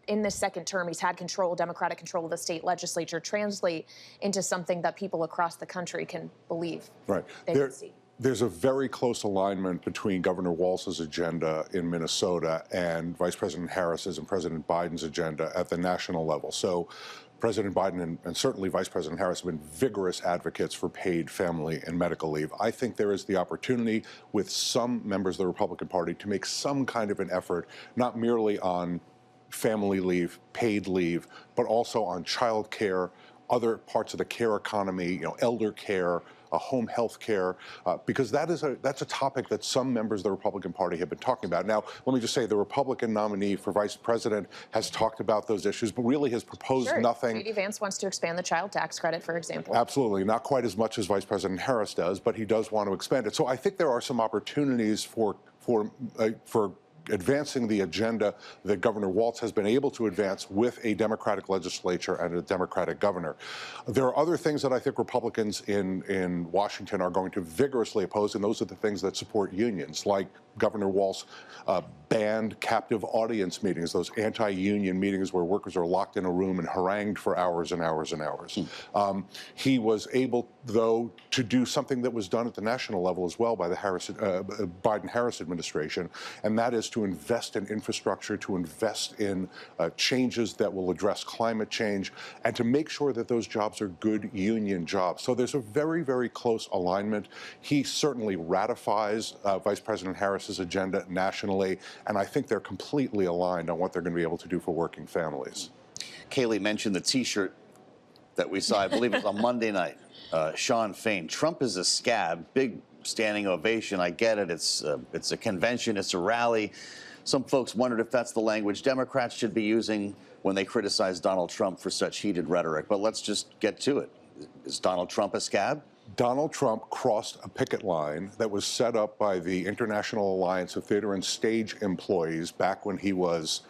in this second term, he's had Democratic control of the state legislature, translate into something that people across the country can believe they can see? There's a very close alignment between Governor Walz's agenda in Minnesota and Vice President Harris's and President Biden's agenda at the national level. So President Biden and certainly Vice President Harris have been vigorous advocates for paid family and medical leave. I think there is the opportunity with some members of the Republican Party to make some kind of an effort, not merely on family leave, paid leave, but also on child care, other parts of the care economy, elder care, home health care, because that's a topic that some members of the Republican Party have been talking about. Now, let me just say the Republican nominee for vice president has talked about those issues, but really has proposed nothing. J.D. Vance wants to expand the child tax credit, for example. Absolutely, not quite as much as Vice President Harris does, but he does want to expand it. So I think there are some opportunities for advancing the agenda that Governor Walz has been able to advance with a Democratic legislature and a Democratic governor. There are other things that I think Republicans in Washington are going to vigorously oppose, and those are the things that support unions, like Governor Walz banned captive audience meetings, those anti-union meetings where workers are locked in a room and harangued for hours and hours and hours. He was able, though, to do something that was done at the national level as well by the Biden-Harris administration, and that is to to invest in infrastructure, to invest in changes that will address climate change, and to make sure that those jobs are good union jobs. So there's a very, very close alignment. He certainly ratifies Vice President Harris's agenda nationally, and I think they're completely aligned on what they're going to be able to do for working families. Kayleigh mentioned the T-shirt that we saw, I believe it was on Monday night. Sean Fain, Trump is a scab, big standing ovation. I get it. It's a convention. It's a rally. Some folks wondered if that's the language Democrats should be using when they criticize Donald Trump for such heated rhetoric. But let's just get to it. Is Donald Trump a scab? Donald Trump crossed a picket line that was set up by the International Alliance of Theater and Stage Employees back when he was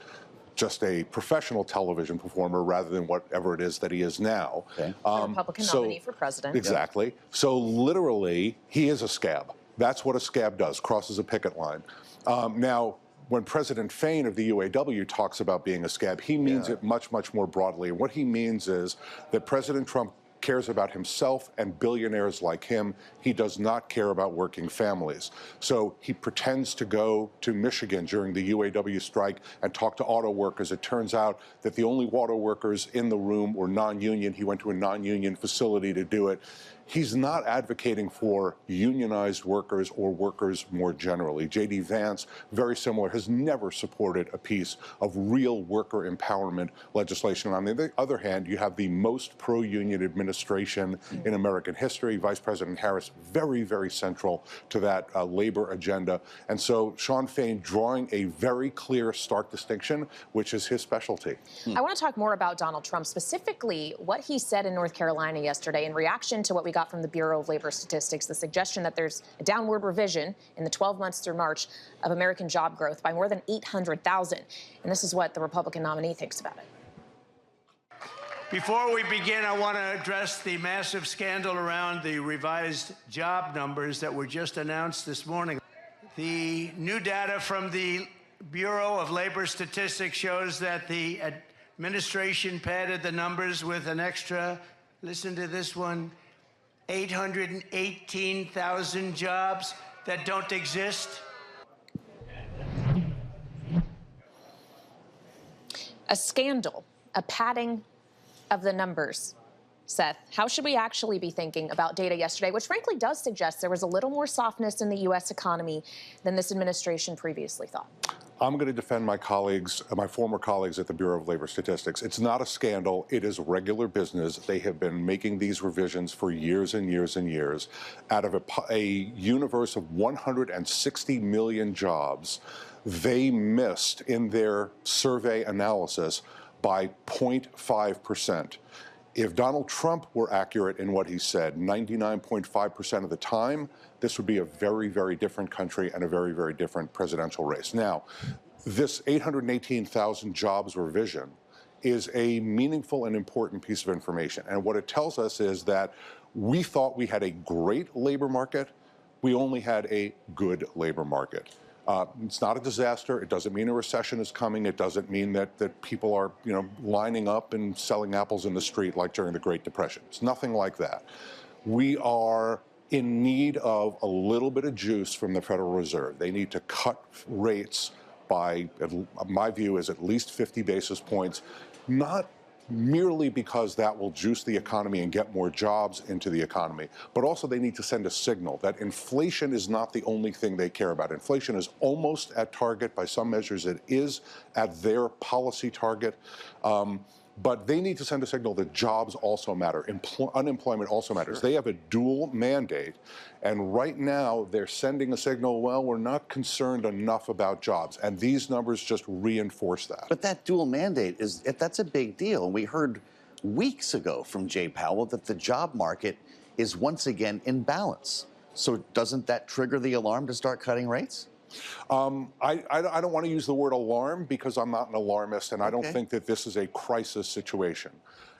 just a professional television performer rather than whatever it is that he is now. Okay. Republican nominee for president. Exactly. So literally, he is a scab. That's what a scab does, crosses a picket line. Now, when President Fain of the UAW talks about being a scab, he means it much, much more broadly. And what he means is that President Trump cares about himself and billionaires like him. He does not care about working families. So he pretends to go to Michigan during the UAW strike and talk to auto workers. It turns out that the only auto workers in the room were non-union. He went to a non-union facility to do it. He's not advocating for unionized workers or workers more generally. J.D. Vance, very similar, has never supported a piece of real worker empowerment legislation. On the other hand, you have the most pro-union administration in American history. Vice President Harris, very, very central to that labor agenda. And so Sean Fain drawing a very clear, stark distinction, which is his specialty. I want to talk more about Donald Trump, specifically what he said in North Carolina yesterday in reaction to what we got from the Bureau of Labor Statistics, the suggestion that there's a downward revision in the 12 months through March of American job growth by more than 800,000. And this is what the Republican nominee thinks about it. Before we begin, I want to address the massive scandal around the revised job numbers that were just announced this morning. The new data from the Bureau of Labor Statistics shows that the administration padded the numbers with an extra, listen to this one, 818,000 jobs that don't exist. A scandal, a padding of the numbers. Seth, how should we actually be thinking about data yesterday, which frankly does suggest there was a little more softness in the U.S. economy than this administration previously thought? I'm going to defend my colleagues, my former colleagues at the Bureau of Labor Statistics. It's not a scandal. It is regular business. They have been making these revisions for years and years and years. Out of a universe of 160 million jobs, they missed in their survey analysis by 0.5%. If Donald Trump were accurate in what he said 99.5% of the time, this would be a very, very different country and a very, very different presidential race. Now, this 818,000 jobs revision is a meaningful and important piece of information. And what it tells us is that we thought we had a great labor market. We only had a good labor market. It's not a disaster. It doesn't mean a recession is coming. It doesn't mean that people are, lining up and selling apples in the street like during the Great Depression. It's nothing like that. We are in need of a little bit of juice from the Federal Reserve. They need to cut rates by, my view is at least 50 basis points, not merely because that will juice the economy and get more jobs into the economy, but also they need to send a signal that inflation is not the only thing they care about. Inflation is almost at target. By some measures, it is at their policy target. But they need to send a signal that jobs also matter. Unemployment also matters. They have a dual mandate. And right now, they're sending a signal, well, we're not concerned enough about jobs. And these numbers just reinforce that. But that dual mandate, that's a big deal. And we heard weeks ago from Jay Powell that the job market is once again in balance. So doesn't that trigger the alarm to start cutting rates? I don't want to use the word alarm because I'm not an alarmist, and I don't think that this is a crisis situation.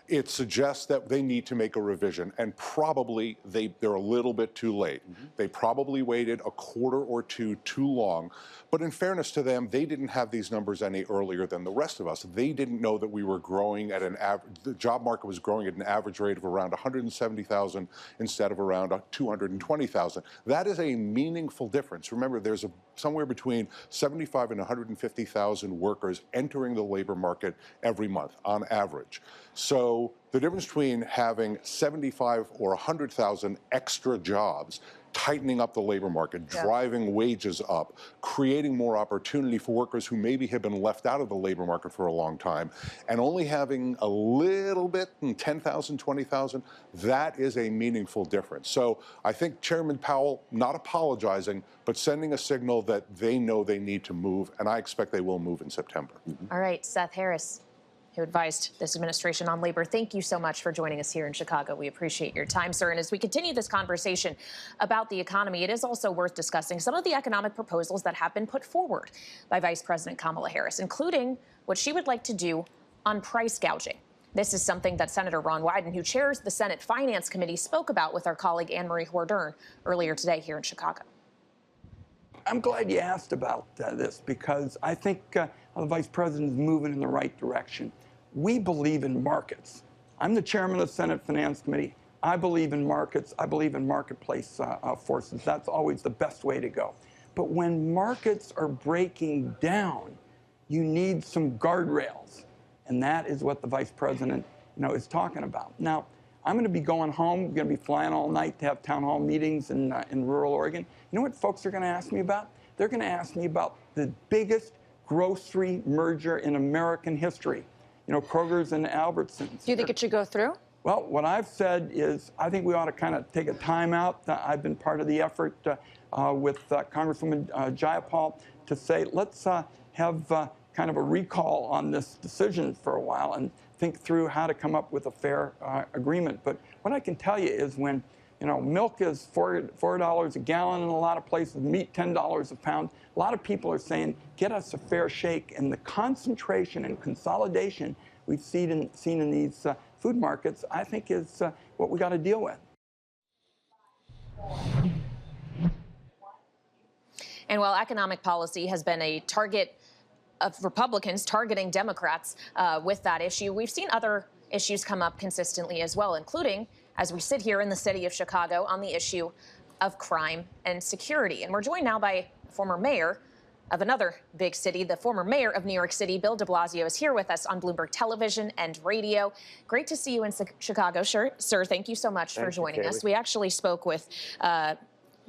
It suggests that they need to make a revision, and probably they're a little bit too late. They probably waited a quarter or two too long. But in fairness to them, they didn't have these numbers any earlier than the rest of us. They didn't know that we were growing at an average, the job market was growing at an average rate of around 170,000 instead of around 220,000. That is a meaningful difference. Remember, there's somewhere between 75 and 150,000 workers entering the labor market every month on average. So the difference between having 75 or 100,000 extra jobs, tightening up the labor market, driving wages up, creating more opportunity for workers who maybe have been left out of the labor market for a long time, and only having a little bit, 10,000, 20,000, that is a meaningful difference. So I think Chairman Powell not apologizing, but sending a signal that they know they need to move, and I expect they will move in September. All right, Seth Harris, who advised this administration on labor. Thank you so much for joining us here in Chicago. We appreciate your time, sir. And as we continue this conversation about the economy, it is also worth discussing some of the economic proposals that have been put forward by Vice President Kamala Harris, including what she would like to do on price gouging. This is something that Senator Ron Wyden, who chairs the Senate Finance Committee, spoke about with our colleague Anne-Marie Hordern earlier today here in Chicago. I'm glad you asked about this, because I think the Vice President is moving in the right direction. We believe in markets. I'm the chairman of the Senate Finance Committee. I believe in markets. I believe in marketplace forces. That's always the best way to go. But when markets are breaking down, you need some guardrails. And that is what the Vice President, is talking about. Now, I'm going to be going home. I'm going to be flying all night to have town hall meetings in rural Oregon. You know what folks are going to ask me about? They're going to ask me about the biggest grocery merger in American history. Kroger's and Albertsons. Do you think it should go through? Well, what I've said is I think we ought to kind of take a time out. I've been part of the effort with Congresswoman Jayapal to say, let's have kind of a recall on this decision for a while and think through how to come up with a fair agreement. But what I can tell you is when milk is $4 a gallon in a lot of places, meat $10 a pound. A lot of people are saying, get us a fair shake. And the concentration and consolidation we've seen in these food markets, I think is what we got to deal with. And while economic policy has been a target of Republicans targeting Democrats with that issue, we've seen other issues come up consistently as well, including as we sit here in the city of Chicago on the issue of crime and security. And we're joined now by former mayor of another big city. The former mayor of New York City, Bill de Blasio, is here with us on Bloomberg Television and radio. Great to see you in Chicago, sir. Thank you so much for joining us. We actually spoke with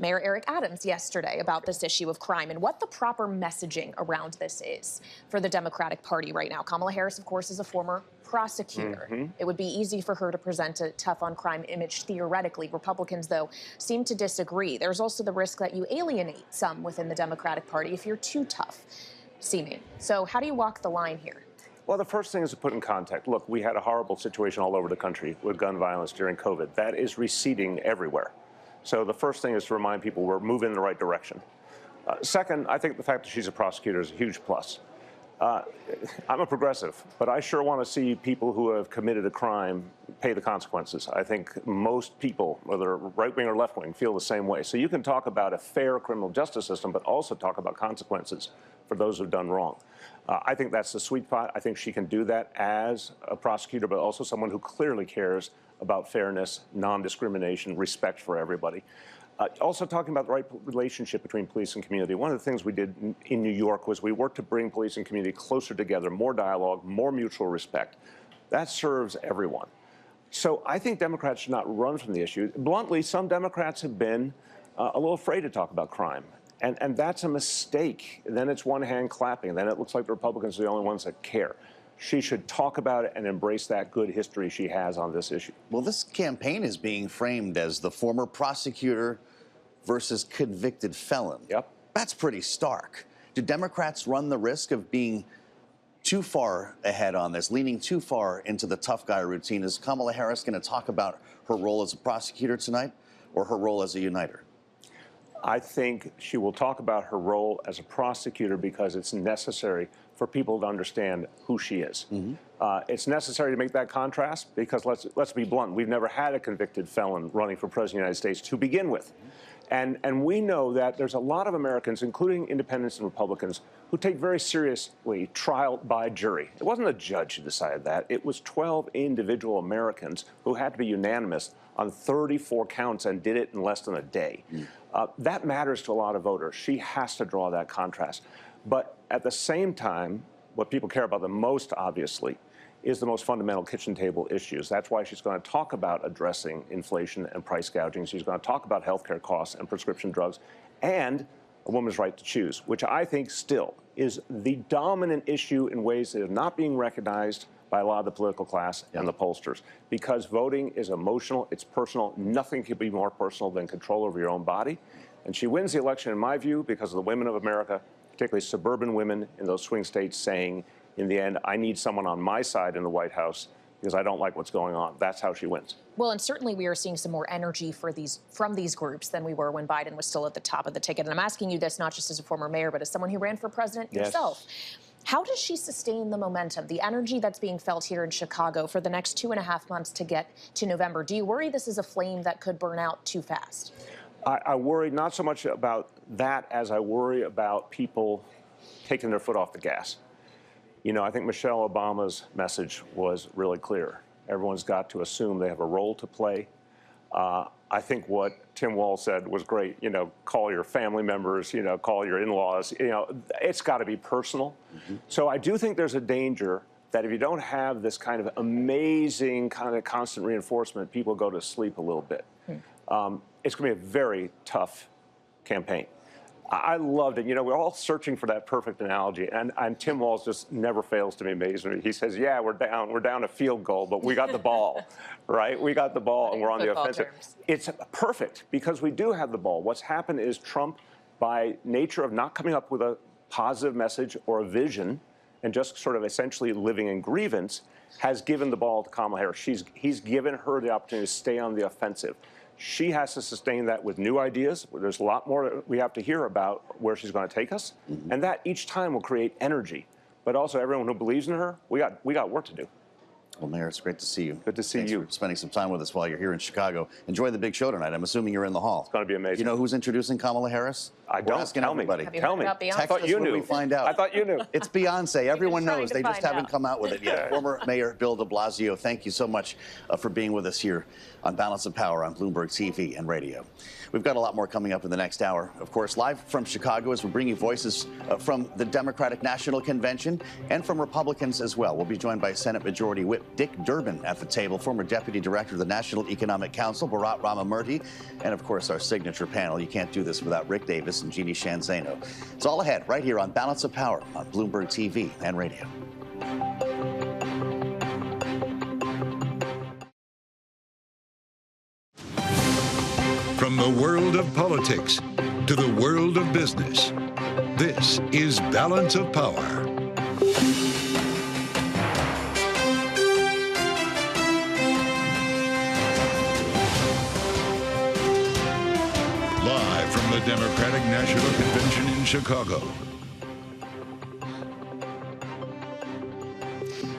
Mayor Eric Adams yesterday about this issue of crime and what the proper messaging around this is for the Democratic Party right now. Kamala Harris, of course, is a former prosecutor. It would be easy for her to present a tough on crime image theoretically. Republicans, though, seem to disagree. There's also the risk that you alienate some within the Democratic Party if you're too tough seeming. So how do you walk the line here? Well, the first thing is to put in context. Look, we had a horrible situation all over the country with gun violence during COVID. That is receding everywhere. So the first thing is to remind people we're moving in the right direction. Second, I think the fact that she's a prosecutor is a huge plus. I'm a progressive, but I sure want to see people who have committed a crime pay the consequences. I think most people, whether right-wing or left-wing, feel the same way. So you can talk about a fair criminal justice system, but also talk about consequences for those who've done wrong. I think that's the sweet spot. I think she can do that as a prosecutor, but also someone who clearly cares about fairness, non-discrimination, respect for everybody. Also talking about the right relationship between police and community. One of the things we did in New York was we worked to bring police and community closer together, more dialogue, more mutual respect. That serves everyone. So I think Democrats should not run from the issue. Bluntly, some Democrats have been a little afraid to talk about crime. And that's a mistake. Then it's one hand clapping. Then it looks like the Republicans are the only ones that care. She should talk about it and embrace that good history she has on this issue. Well, this campaign is being framed as the former prosecutor versus convicted felon. Yep. That's pretty stark. Do Democrats run the risk of being too far ahead on this, leaning too far into the tough guy routine? Is Kamala Harris going to talk about her role as a prosecutor tonight or her role as a uniter? I think she will talk about her role as a prosecutor because it's necessary for people to understand who she is. It's necessary to make that contrast because let's be blunt, we've never had a convicted felon running for president of the United States to begin with. And we know that there's a lot of Americans, including independents and Republicans, who take very seriously trial by jury. It wasn't a judge who decided that. It was 12 individual Americans who had to be unanimous on 34 counts and did it in less than a day. That matters to a lot of voters. She has to draw that contrast. But at the same time, what people care about the most, obviously, is the most fundamental kitchen table issues. That's why she's going to talk about addressing inflation and price gouging. She's going to talk about healthcare costs and prescription drugs and a woman's right to choose, which I think still is the dominant issue in ways that are not being recognized by a lot of the political class and the pollsters. Because voting is emotional, it's personal. Nothing could be more personal than control over your own body. And she wins the election, in my view, because of the women of America, particularly suburban women in those swing states, saying, in the end, I need someone on my side in the White House because I don't like what's going on. That's how she wins. Well, and certainly we are seeing some more energy from these groups than we were when Biden was still at the top of the ticket. And I'm asking you this not just as a former mayor, but as someone who ran for president yourself. How does she sustain the momentum, the energy that's being felt here in Chicago for the next 2.5 months to get to November? Do you worry this is a flame that could burn out too fast? I worry not so much about that as I worry about people taking their foot off the gas. You know, I think Michelle Obama's message was really clear. Everyone's got to assume they have a role to play. I think what Tim Walz said was great. You know, call your family members, you know, call your in-laws. You know, it's got to be personal. So I do think there's a danger that if you don't have this kind of amazing kind of constant reinforcement, people go to sleep a little bit. It's going to be a very tough campaign. I loved it. You know, we're all searching for that perfect analogy, and Tim Walz just never fails to amaze me. He says, yeah, we're down a field goal, but we got the ball, right? We got the ball, and we're on the offensive. It's perfect because we do have the ball. What's happened is Trump, by nature of not coming up with a positive message or a vision and just sort of essentially living in grievance, has given the ball to Kamala Harris. He's given her the opportunity to stay on the offensive. She has to sustain that with new ideas. There's a lot more we have to hear about where she's going to take us. And that each time will create energy. But also everyone who believes in her, we got work to do. Well, Mayor, it's great to see you. Good to see Thanks you. For spending some time with us while you're here in Chicago. Enjoy the big show tonight. I'm assuming you're in the hall. It's going to be amazing. You know who's introducing Kamala Harris? I don't. Tell me. Have you Tell heard me. about Beyonce? Text us when we find out. I thought you knew. It's Beyonce. Everyone knows. They just haven't out. come out with it yet. Former Mayor Bill de Blasio, thank you so much for being with us here on Balance of Power on Bloomberg TV and radio. We've got a lot more coming up in the next hour. Of course, live from Chicago as we bring you voices from the Democratic National Convention and from Republicans as well. We'll be joined by Senate Majority Whip Dick Durbin at the table, former Deputy Director of the National Economic Council, Bharat Ramamurti, and of course our signature panel. You can't do this without Rick Davis and Jeanne Zaino. It's all ahead right here on Balance of Power on Bloomberg TV and radio. From the world of politics to the world of business, this is Balance of Power. Live from the Democratic National Convention in Chicago.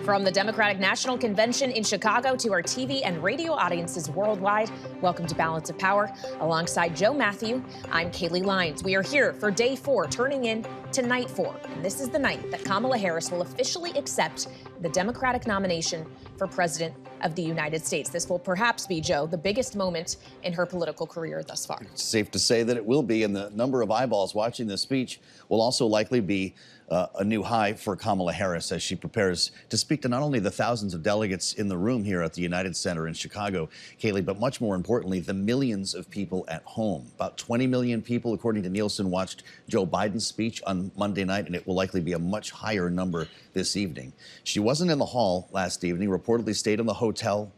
From the Democratic National Convention in Chicago to our TV and radio audiences worldwide, welcome to Balance of Power. Alongside Joe Matthew, I'm Kaylee Lyons. We are here for day 4, turning in to night 4. And this is the night that Kamala Harris will officially accept the Democratic nomination for President of the United States. This will perhaps be, Joe, the biggest moment in her political career thus far. It's safe to say that it will be, and the number of eyeballs watching this speech will also likely be a new high for Kamala Harris as she prepares to speak to not only the thousands of delegates in the room here at the United Center in Chicago, Kaylee, but much more importantly, the millions of people at home. About 20 million people, according to Nielsen, watched Joe Biden's speech on Monday night, and it will likely be a much higher number this evening. She wasn't in the hall last evening, reportedly stayed in the hotel,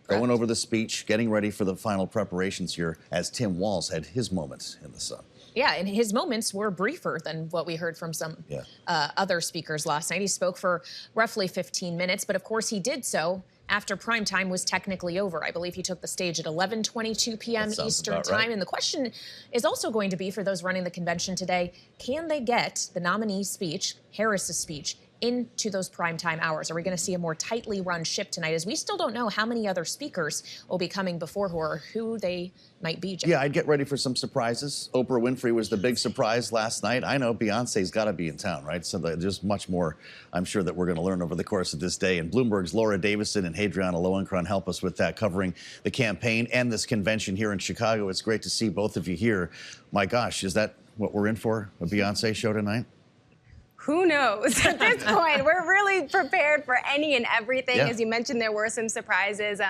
going over the speech, getting ready for the final preparations here as Tim Walz had his moments in the sun. Yeah, and his moments were briefer than what we heard from some other speakers last night. He spoke for roughly 15 minutes, but of course he did so after prime time was technically over. I believe he took the stage at 11:22 p.m. Eastern time. Right. And the question is also going to be for those running the convention today, can they get the nominee's speech, Harris's speech, into those primetime hours? Are we going to see a more tightly run ship tonight, as we still don't know how many other speakers will be coming before her or who they might be, Jeanne? Yeah, I'd get ready for some surprises. Oprah Winfrey was the big surprise last night. I know Beyonce's got to be in town, right? So there's much more, I'm sure, that we're going to learn over the course of this day. And Bloomberg's Laura Davison and Hadriana Lowenkron help us with that, covering the campaign and this convention here in Chicago. It's great to see both of you here. My gosh, is that what we're in for, a Beyonce show tonight? Who knows? At this point, we're really prepared for any and everything. Yeah. As you mentioned, there were some surprises.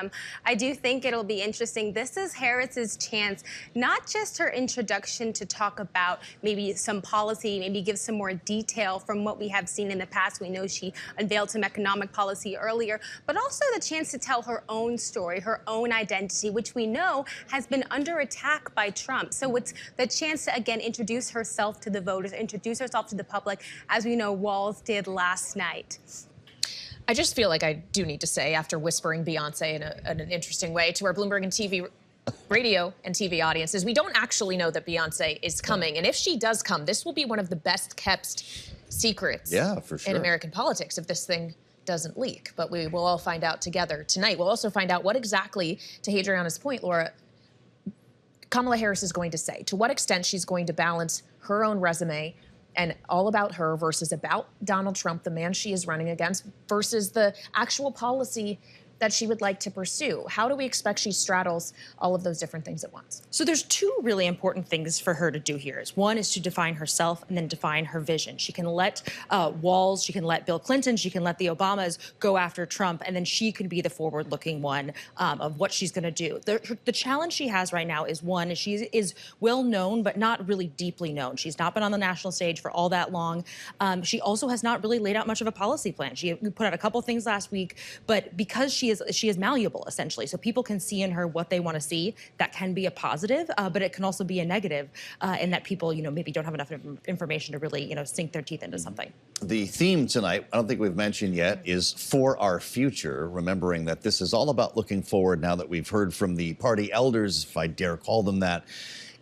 I do think it'll be interesting. This is Harris's chance, not just her introduction to talk about maybe some policy, maybe give some more detail from what we have seen in the past. We know she unveiled some economic policy earlier, but also the chance to tell her own story, her own identity, which we know has been under attack by Trump. So it's the chance to, again, introduce herself to the voters, introduce herself to the public, as we know Walz did last night. I just feel like I do need to say, after whispering Beyonce in an interesting way to our Bloomberg and TV radio and TV audiences, we don't actually know that Beyonce is coming. And if she does come, this will be one of the best kept secrets for sure. in American politics if this thing doesn't leak. But we will all find out together tonight. We'll also find out what exactly, to Hadriana's point, Laura, Kamala Harris is going to say, to what extent she's going to balance her own resume and all about her versus about Donald Trump, the man she is running against, versus the actual policy that she would like to pursue. How do we expect she straddles all of those different things at once? So there's two really important things for her to do here. One is to define herself and then define her vision. She can let Walz, she can let Bill Clinton, she can let the Obamas go after Trump, and then she can be the forward-looking one of what she's going to do. The challenge she has right now is, one, is she is well-known but not really deeply known. She's not been on the national stage for all that long. She also has not really laid out much of a policy plan. She put out a couple things last week, but because she is malleable, essentially. So people can see in her what they want to see. That can be a positive, but it can also be a negative in that people, maybe don't have enough information to really, sink their teeth into something. The theme tonight, I don't think we've mentioned yet, is For Our Future, remembering that this is all about looking forward now that we've heard from the party elders, if I dare call them that.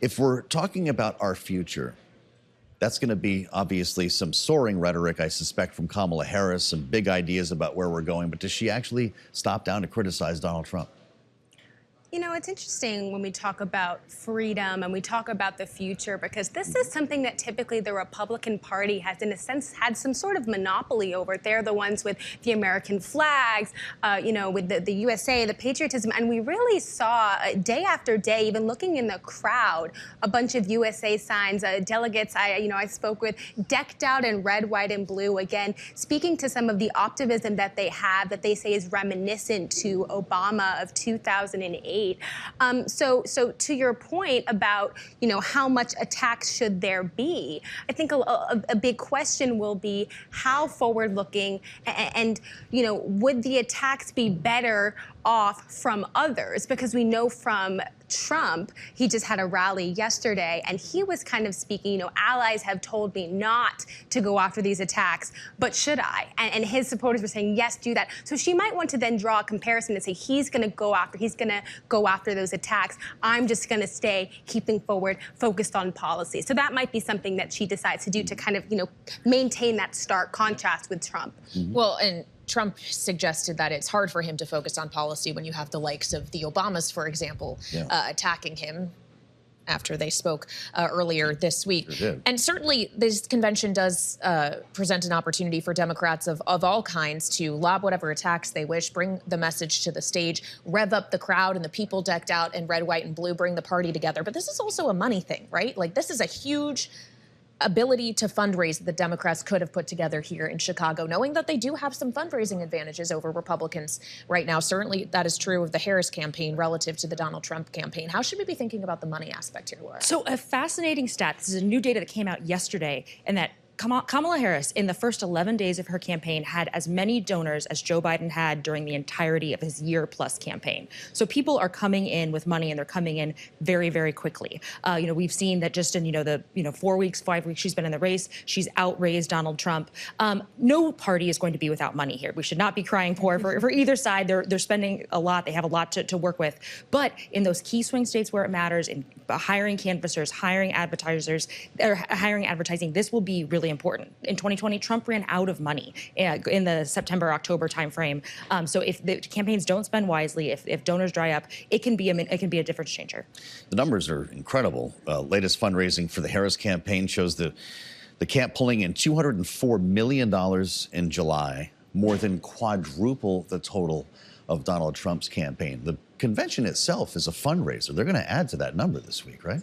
If we're talking about our future, that's going to be obviously some soaring rhetoric, I suspect, from Kamala Harris, some big ideas about where we're going. But does she actually stop down to criticize Donald Trump? It's interesting when we talk about freedom and we talk about the future, because this is something that typically the Republican Party has, in a sense, had some sort of monopoly over. They're the ones with the American flags, with the USA, the patriotism. And we really saw day after day, even looking in the crowd, a bunch of USA signs, delegates I spoke with, decked out in red, white, and blue, again, speaking to some of the optimism that they have, that they say is reminiscent to Obama of 2008. So to your point about, how much attacks should there be, I think a big question will be how forward-looking and, would the attacks be better off from others? Because we know from Trump, he just had a rally yesterday, and he was kind of speaking, allies have told me not to go after these attacks, but should I? And his supporters were saying, yes, do that. So she might want to then draw a comparison and say, he's going to go after those attacks. I'm just going to stay keeping forward, focused on policy. So that might be something that she decides to do to kind of, maintain that stark contrast with Trump. Mm-hmm. Well, and Trump suggested that it's hard for him to focus on policy when you have the likes of the Obamas, for example, attacking him after they spoke earlier this week. Sure did. And certainly this convention does present an opportunity for Democrats of all kinds to lob whatever attacks they wish, bring the message to the stage, rev up the crowd and the people decked out in red, white, and blue, bring the party together. But this is also a money thing, right? Like, this is a huge ability to fundraise that the Democrats could have put together here in Chicago, knowing that they do have some fundraising advantages over Republicans right now. Certainly that is true of the Harris campaign relative to the Donald Trump campaign. How should we be thinking about the money aspect here, Laura? So a fascinating stat, this is a new data that came out yesterday, and that Kamala Harris, in the first 11 days of her campaign, had as many donors as Joe Biden had during the entirety of his year-plus campaign. So people are coming in with money, and they're coming in very, very quickly. We've seen that just in, the 4 weeks, 5 weeks she's been in the race, she's outraised Donald Trump. No party is going to be without money here. We should not be crying poor for either side. They're spending a lot. They have a lot to work with. But in those key swing states where it matters, in hiring canvassers, hiring advertisers, or hiring advertising, this will be really important. In 2020, Trump ran out of money in the September-October timeframe. So if the campaigns don't spend wisely, if donors dry up, it can be a difference changer. The numbers are incredible. Latest fundraising for the Harris campaign shows the camp pulling in $204 million in July, more than quadruple the total of Donald Trump's campaign. The convention itself is a fundraiser. They're going to add to that number this week, right?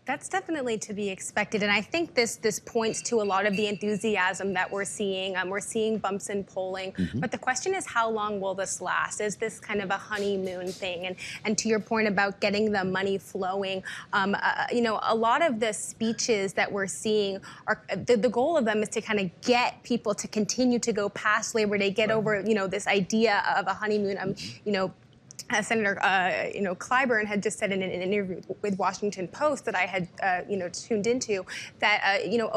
That's definitely to be expected, and I think this points to a lot of the enthusiasm that we're seeing. We're seeing bumps in polling, but the question is, how long will this last? Is this kind of a honeymoon thing? And to your point about getting the money flowing, you know, a lot of the speeches that we're seeing are the goal of them is to kind of get people to continue to go past Labor Day, get over, you know, this idea of a honeymoon. You know, Senator, you know, Clyburn had just said in an interview with Washington Post that I had, you know, tuned into that, you know,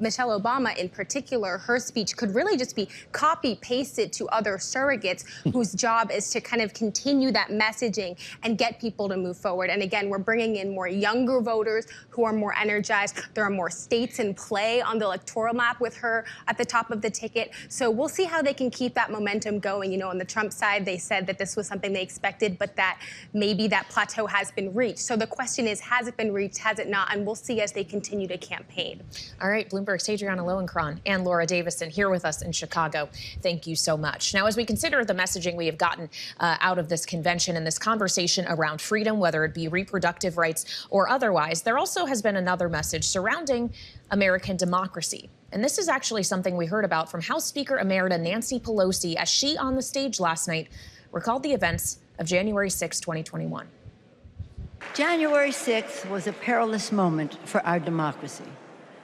Michelle Obama in particular, her speech could really just be copy-pasted to other surrogates whose job is to kind of continue that messaging and get people to move forward. And again, we're bringing in more younger voters who are more energized. There are more states in play on the electoral map with her at the top of the ticket. So we'll see how they can keep that momentum going. You know, on the Trump side, they said that this was something they expected, but that maybe that plateau has been reached. So the question is, has it been reached? Has it not? And we'll see as they continue to campaign. All right, Bloomberg's Adriana Lowenkron and Laura Davison here with us in Chicago. Thank you so much. Now, as we consider the messaging we have gotten out of this convention and this conversation around freedom, whether it be reproductive rights or otherwise, there also has been another message surrounding American democracy. And this is actually something we heard about from House Speaker Emerita Nancy Pelosi as she, on the stage last night, recalled the events of January 6, 2021. January 6th was a perilous moment for our democracy.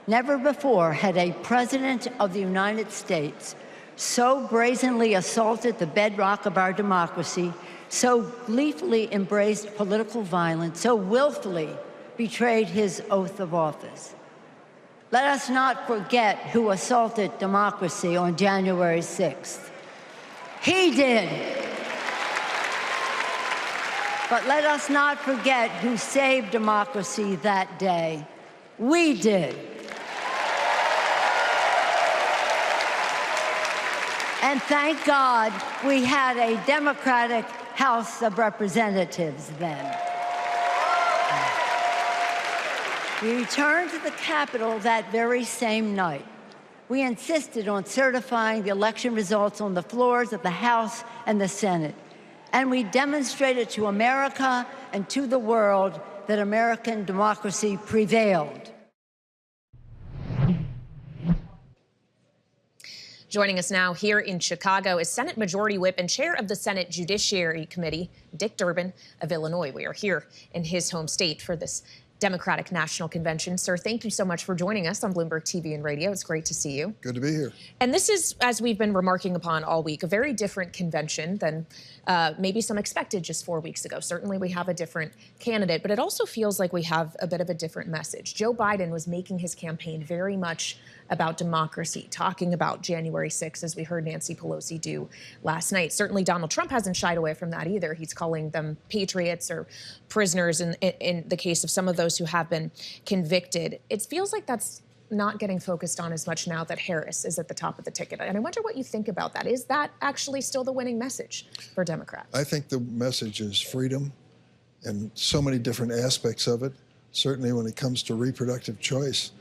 Never before had a president of the United States so brazenly assaulted the bedrock of our democracy, so gleefully embraced political violence, so willfully betrayed his oath of office. Let us not forget who assaulted democracy on January 6th. He did. But let us not forget who saved democracy that day. We did. And thank God we had a Democratic House of Representatives then. We returned to the Capitol that very same night. We insisted on certifying the election results on the floors of the House and the Senate. And we demonstrated to America and to the world that American democracy prevailed. Joining us now here in Chicago is Senate Majority Whip and Chair of the Senate Judiciary Committee, Dick Durbin of Illinois. We are here in his home state for this Democratic National Convention. Sir, thank you so much for joining us on Bloomberg TV and radio. It's great to see you. Good to be here. And this is, as we've been remarking upon all week, a very different convention than maybe some expected just 4 weeks ago. Certainly we have a different candidate, but it also feels like we have a bit of a different message. Joe Biden was making his campaign very much about democracy, talking about January 6th, as we heard Nancy Pelosi do last night. Certainly Donald Trump hasn't shied away from that either. He's calling them patriots or prisoners in the case of some of those who have been convicted. It feels like that's not getting focused on as much now that Harris is at the top of the ticket. And I wonder what you think about that. Is that actually still the winning message for Democrats? I think the message is freedom and so many different aspects of it. Certainly when it comes to reproductive choice,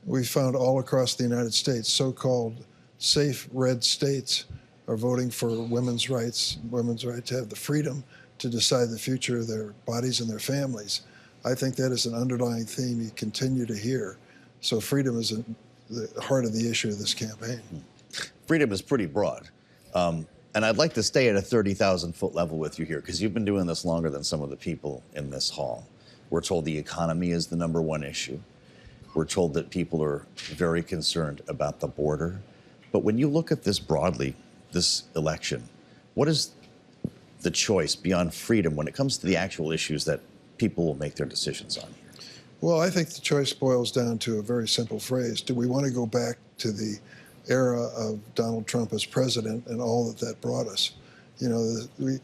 we found all across the United States, so-called safe red states are voting for women's rights right to have the freedom to decide the future of their bodies and their families. I think that is an underlying theme you continue to hear. So freedom is the heart of the issue of this campaign. Freedom is pretty broad. And I'd like to stay at a 30,000-foot level with you here, because you've been doing this longer than some of the people in this hall. We're told the economy is the #1 issue. We're told that people are very concerned about the border. But when you look at this broadly, this election, what is the choice beyond freedom when it comes to the actual issues that people will make their decisions on here? Well, I think the choice boils down to a very simple phrase. Do we want to go back to the era of Donald Trump as president and all that that brought us? You know,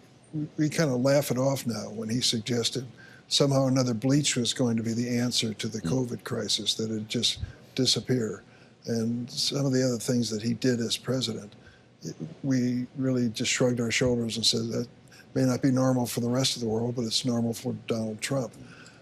we kind of laugh it off now when he suggested somehow or another bleach was going to be the answer to the COVID crisis, that it'd just disappear. and some of the other things that he did as president, we really just shrugged our shoulders and said that may not be normal for the rest of the world, but it's normal for Donald Trump.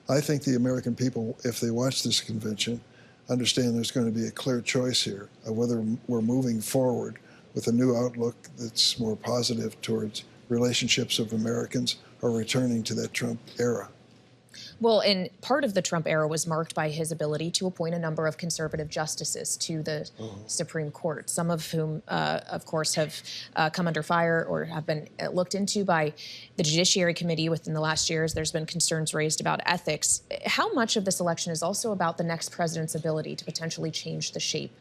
I think the American people, if they watch this convention, understand there's going to be a clear choice here of whether we're moving forward with a new outlook that's more positive towards relationships of Americans or returning to that Trump era. Well, and part of the Trump era was marked by his ability to appoint a number of conservative justices to the Supreme Court, some of whom, of course, have come under fire or have been looked into by the Judiciary Committee within the last years. There's been concerns raised about ethics. How much of this election is also about the next president's ability to potentially change the shape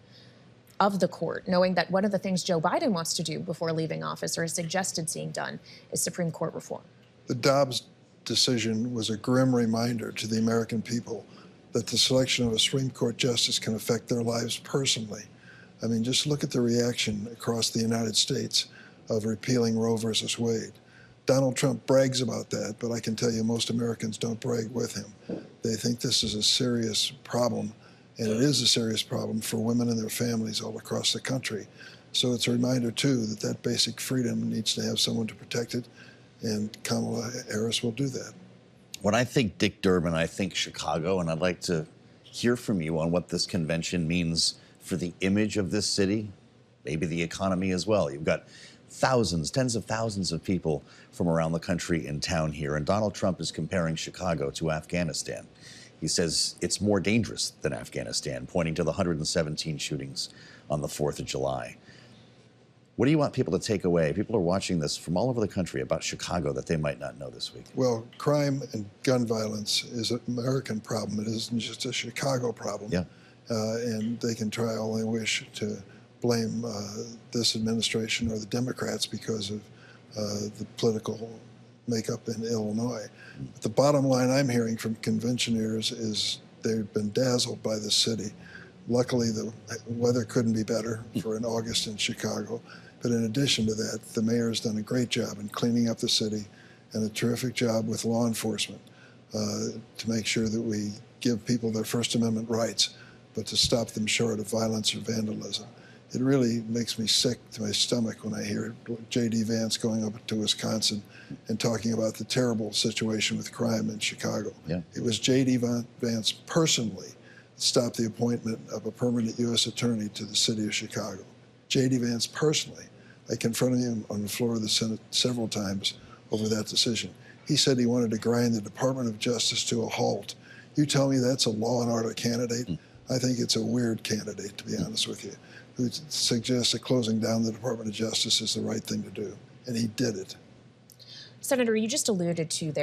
of the court, knowing that one of the things Joe Biden wants to do before leaving office, or has suggested seeing done, is Supreme Court reform? The Dobbs decision was a grim reminder to the American people that the selection of a Supreme Court justice can affect their lives personally. I mean, just look at the reaction across the United States of repealing Roe versus Wade. Donald Trump brags about that, but I can tell you most Americans don't brag with him. They think this is a serious problem, and it is a serious problem for women and their families all across the country. So it's a reminder, too, that that basic freedom needs to have someone to protect it, and Kamala Harris will do that. When I think Dick Durbin, I think Chicago, and I'd like to hear from you on what this convention means for the image of this city, maybe the economy as well. You've got thousands, tens of thousands of people from around the country in town here, and Donald Trump is comparing Chicago to Afghanistan. He says it's more dangerous than Afghanistan, pointing to the 117 shootings on the 4th of July. What do you want people to take away? People are watching this from all over the country about Chicago that they might not know this week. Well, crime and gun violence is an American problem. It isn't just a Chicago problem. Yeah. And they can try all they wish to blame this administration or the Democrats because of the political makeup in Illinois. But the bottom line I'm hearing from conventioneers is they've been dazzled by the city. Luckily, the weather couldn't be better for an August in Chicago. But in addition to that, the mayor's done a great job in cleaning up the city and a terrific job with law enforcement to make sure that we give people their First Amendment rights, but to stop them short of violence or vandalism. It really makes me sick to my stomach when I hear J.D. Vance going up to Wisconsin and talking about the terrible situation with crime in Chicago. Yeah. It was J.D. Vance personally that stopped the appointment of a permanent U.S. attorney to the city of Chicago. J.D. Vance personally. I confronted him on the floor of the Senate several times over that decision. He said he wanted to grind the Department of Justice to a halt. You tell me that's a law and order candidate? I think it's a weird candidate, to be honest with you, who suggests that closing down the Department of Justice is the right thing to do. And he did it. Senator, you just alluded to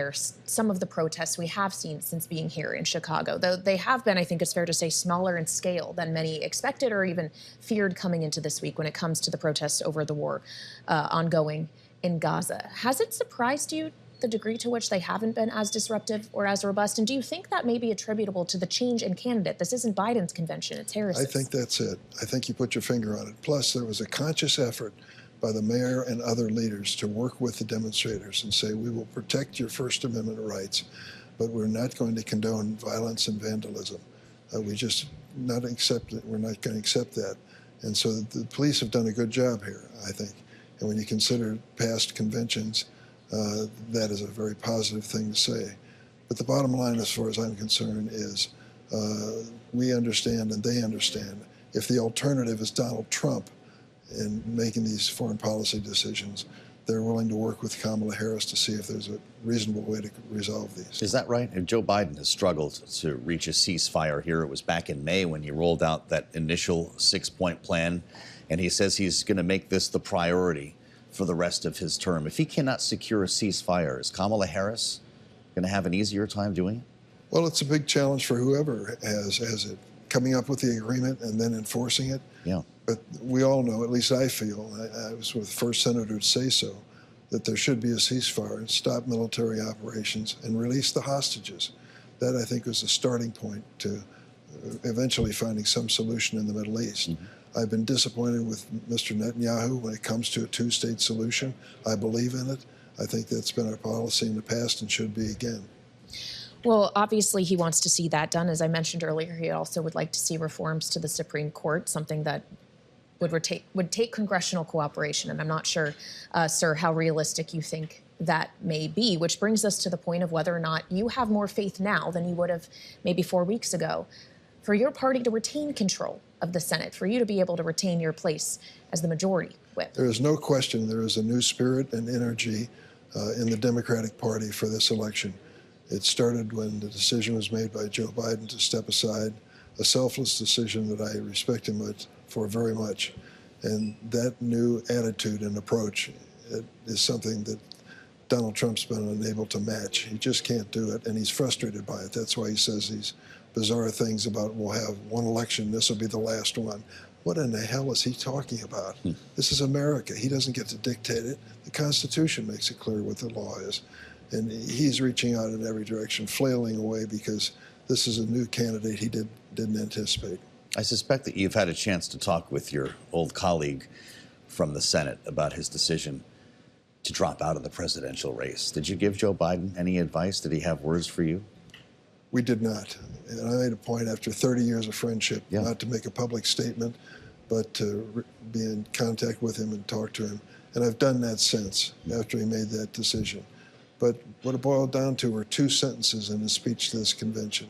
some of the protests we have seen since being here in Chicago, though they have been, I think it's fair to say, smaller in scale than many expected or even feared coming into this week when it comes to the protests over the war ongoing in Gaza. Has it surprised you the degree to which they haven't been as disruptive or as robust? And do you think that may be attributable to the change in candidate? This isn't Biden's convention, it's Harris's. I think that's it. I think you put your finger on it. Plus, there was a conscious effort by the mayor and other leaders to work with the demonstrators and say, we will protect your First Amendment rights, but we're not going to condone violence and vandalism. We just not accept it. We're not going to accept that. And so the police have done a good job here, I think. And when you consider past conventions, that is a very positive thing to say. But the bottom line, as far as I'm concerned, is we understand and they understand. If the alternative is Donald Trump, in making these foreign policy decisions, they're willing to work with Kamala Harris to see if there's a reasonable way to resolve these. Is that right? And Joe Biden has struggled to reach a ceasefire here. It was back in May when he rolled out that initial 6-point plan, and he says he's going to make this the priority for the rest of his term. If he cannot secure a ceasefire, is Kamala Harris going to have an easier time doing it? Well, it's a big challenge for whoever has it, coming up with the agreement and then enforcing it. Yeah. But we all know, at least I feel, I was with the first senator to say so, that there should be a ceasefire and stop military operations and release the hostages. That, I think, was the starting point to eventually finding some solution in the Middle East. Mm-hmm. I've been disappointed with Mr. Netanyahu when it comes to a two-state solution. I believe in it. I think that's been our policy in the past and should be again. Well, obviously, he wants to see that done. As I mentioned earlier, he also would like to see reforms to the Supreme Court, something that would take congressional cooperation. And I'm not sure, sir, how realistic you think that may be, which brings us to the point of whether or not you have more faith now than you would have maybe 4 weeks ago for your party to retain control of the Senate, for you to be able to retain your place as the majority whip. There is no question there is a new spirit and energy in the Democratic Party for this election. It started when the decision was made by Joe Biden to step aside, a selfless decision that I respect him for very much. And that new attitude and approach is something that Donald Trump's been unable to match. He just can't do it, and he's frustrated by it. That's why he says these bizarre things about, we'll have one election, this will be the last one. What in the hell is he talking about? This is America. He doesn't get to dictate it. The Constitution makes it clear what the law is. And he's reaching out in every direction, flailing away because this is a new candidate he didn't anticipate. I suspect that you've had a chance to talk with your old colleague from the Senate about his decision to drop out of the presidential race. Did you give Joe Biden any advice? Did he have words for you? We did not. And I made a point after 30 years of friendship not to make a public statement, but to be in contact with him and talk to him. And I've done that since, after he made that decision. But what it boiled down to were 2 sentences in his speech to this convention.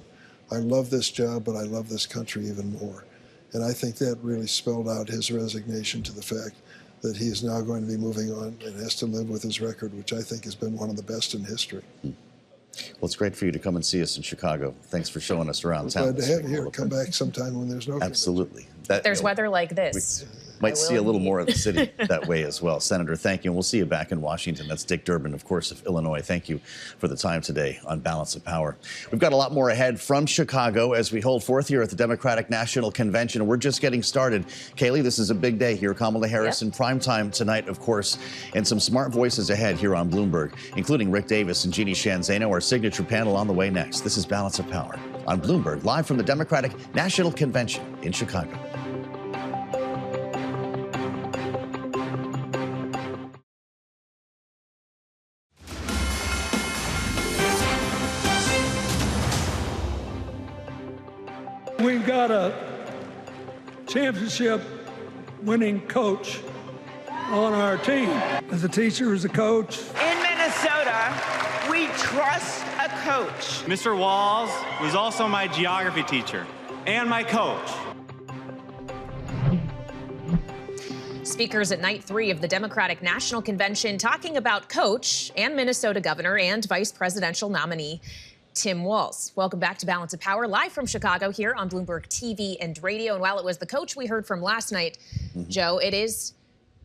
I love this job, but I love this country even more. And I think that really spelled out his resignation to the fact that he is now going to be moving on and has to live with his record, which I think has been one of the best in history. Well, it's great for you to come and see us in Chicago. Thanks for showing us around town. Glad to have you here. Come back sometime when there's no Absolutely. There's weather like this. Might see a little more of the city that way as well. Senator, thank you. And we'll see you back in Washington. That's Dick Durbin, of course, of Illinois. Thank you for the time today on Balance of Power. We've got a lot more ahead from Chicago as we hold forth here at the Democratic National Convention. We're just getting started. Kaylee, this is a big day here. Kamala Harris in prime time tonight, of course, and some smart voices ahead here on Bloomberg, including Rick Davis and Jeanne, Zaino, our signature panel on the way next. This is Balance of Power on Bloomberg, live from the Democratic National Convention in Chicago. We've got a championship-winning coach on our team. As a teacher, as a coach. In Minnesota, we trust a coach. Mr. Walz was also my geography teacher and my coach. Speakers at night 3 of the Democratic National Convention talking about coach and Minnesota governor and vice presidential nominee Tim Walz. Welcome back to Balance of Power, live from Chicago here on Bloomberg TV and radio. And while it was the coach we heard from last night, Joe, it is